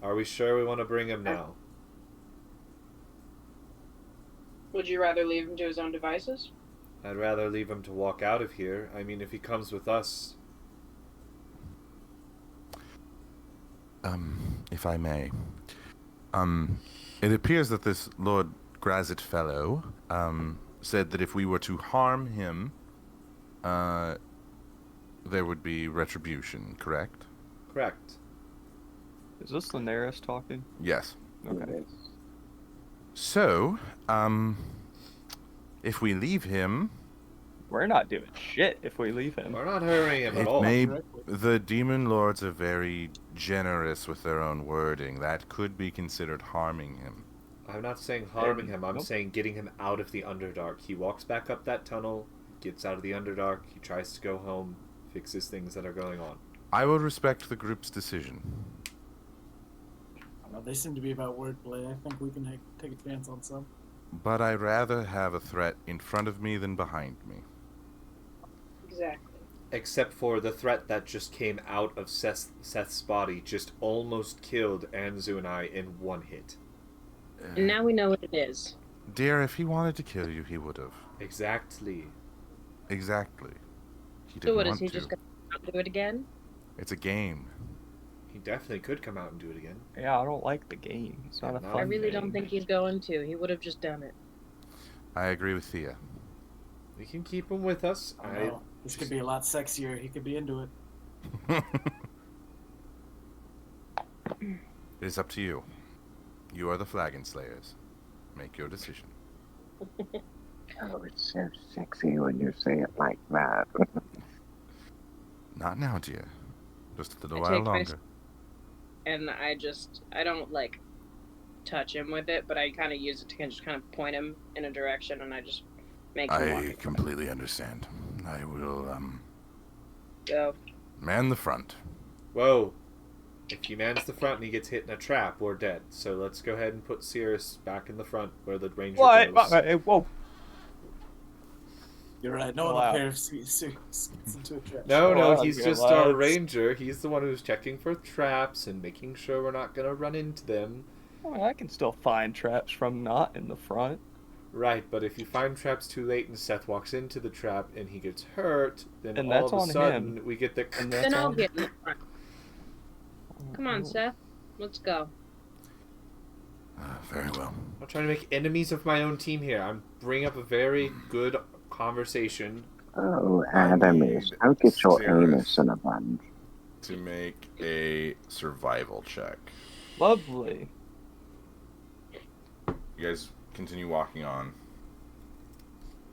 Are we sure we want to bring him now? Would you rather leave him to his own devices? I'd rather leave him to walk out of here. I mean, if he comes with us... If I may. It appears that this Lord Graz'zit fellow, said that if we were to harm him, there would be retribution, correct? Correct. Is this Daenerys talking? Yes. Okay. So, if we leave him... We're not doing shit if we leave him. We're not hurrying him at all. The demon lords are very generous with their own wording. That could be considered harming him. I'm not saying harming him. I'm saying getting him out of the Underdark. He walks back up that tunnel, gets out of the Underdark, he tries to go home, fixes things that are going on. I will respect the group's decision. I don't know, they seem to be about wordplay. I think we can take a chance on some. But I'd rather have a threat in front of me than behind me. Exactly. Except for the threat that just came out of Seth's body just almost killed Anzu and I in one hit. And now we know what it is. Dear, if he wanted to kill you, he would have. Exactly. Exactly. He didn't So what, want is he to. just going to do it again? It's a game. He definitely could come out and do it again. Yeah, I don't like the game. It's not a fun I really game. don't think he's going to. He would have just done it. I agree with Thea. We can keep him with us. I don't know. This could be a lot sexier. He could be into it. It is up to you. You are the Flagon Slayers. Make your decision. Oh, it's so sexy when you say it like that. Not now, dear. Just a little I while take my longer. And I don't like touch him with it, but I kind of use it to just kind of point him in a direction, and I just make him walk. I completely understand. I will, Go. man the front. Whoa. If he mans the front and he gets hit in a trap, we're dead. So let's go ahead and put Cirrus back in the front where the ranger goes. Whoa. You're right. No Wow. other pair of suits gets into a trap. No, he's good just our lads. ranger. He's the one who's checking for traps and making sure we're not going to run into them. Well, I can still find traps from not in the front. Right, but if you find traps too late and Seth walks into the trap and he gets hurt, then And all that's of a on sudden him. we get the... And Then that's I'll on- get in the front. Come on, Seth. Let's go. Very well. I'm not trying to make enemies of my own team here. I'm bringing up a very good conversation. Oh, I Adamus, need I'll get your Sirius anus in a bunch. to make a survival check. Lovely. You guys continue walking on.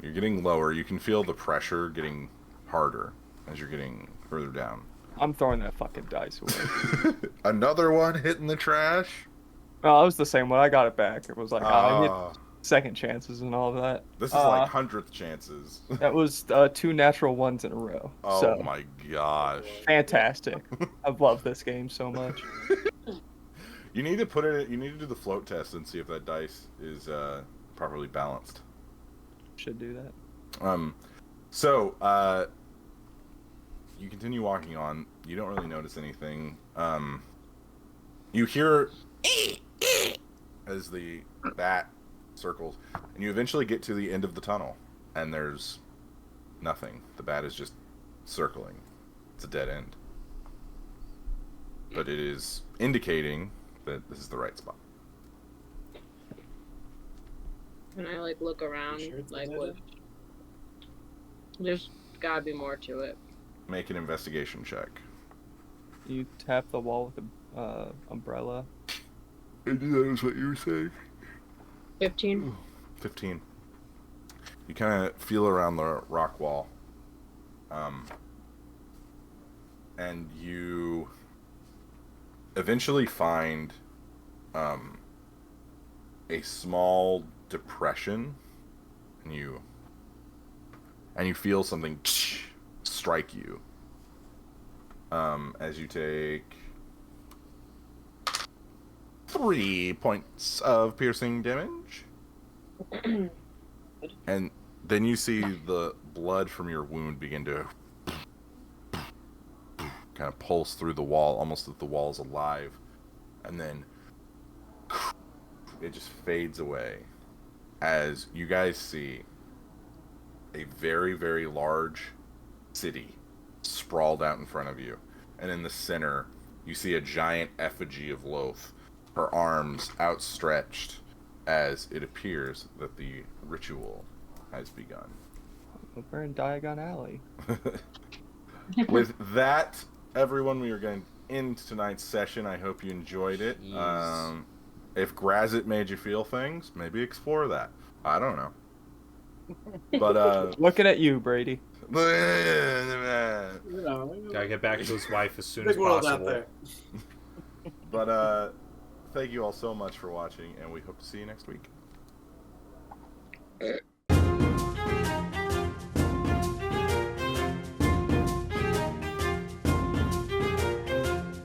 You're getting lower. You can feel the pressure getting harder as you're getting further down. I'm throwing that fucking dice away. Another one hitting the trash? Oh, it was the same one. I got it back. It was like, I hit Ah. second chances and all of that. This is like 100th chances. That was 2 natural ones in a row. Oh So, my gosh. fantastic. I've loved this game so much. You need to put it. You need to do the float test and see if that dice is properly balanced. Should do that. So you continue walking on. You don't really notice anything. You hear as the bat circles, and you eventually get to the end of the tunnel, and there's nothing. The bat is just circling. It's a dead end. But it is indicating that this is the right spot. Can I like look around? Sure it's Like dead what? end? There's gotta be more to it. Make an investigation check. You tap the wall with the umbrella. I knew that was what you were saying. 15. 15. You kind of feel around the rock wall. And you eventually find a small depression, and you feel something strike you. As you take 3 points of piercing damage. And then you see the blood from your wound begin to kind of pulse through the wall, almost as if the wall is alive. And then it just fades away as you guys see a very, very large city sprawled out in front of you. And in the center, you see a giant effigy of Loth, her arms outstretched, as it appears that the ritual has begun. We're in Diagon Alley. With that, everyone, we are going to end tonight's session. I hope you enjoyed it. Yes. If Graz'zit made you feel things, maybe explore that. I don't know. But Looking at you, Brady. but You know, Gotta get back to his wife as soon big as world possible. out there. thank you all so much for watching, and we hope to see you next week.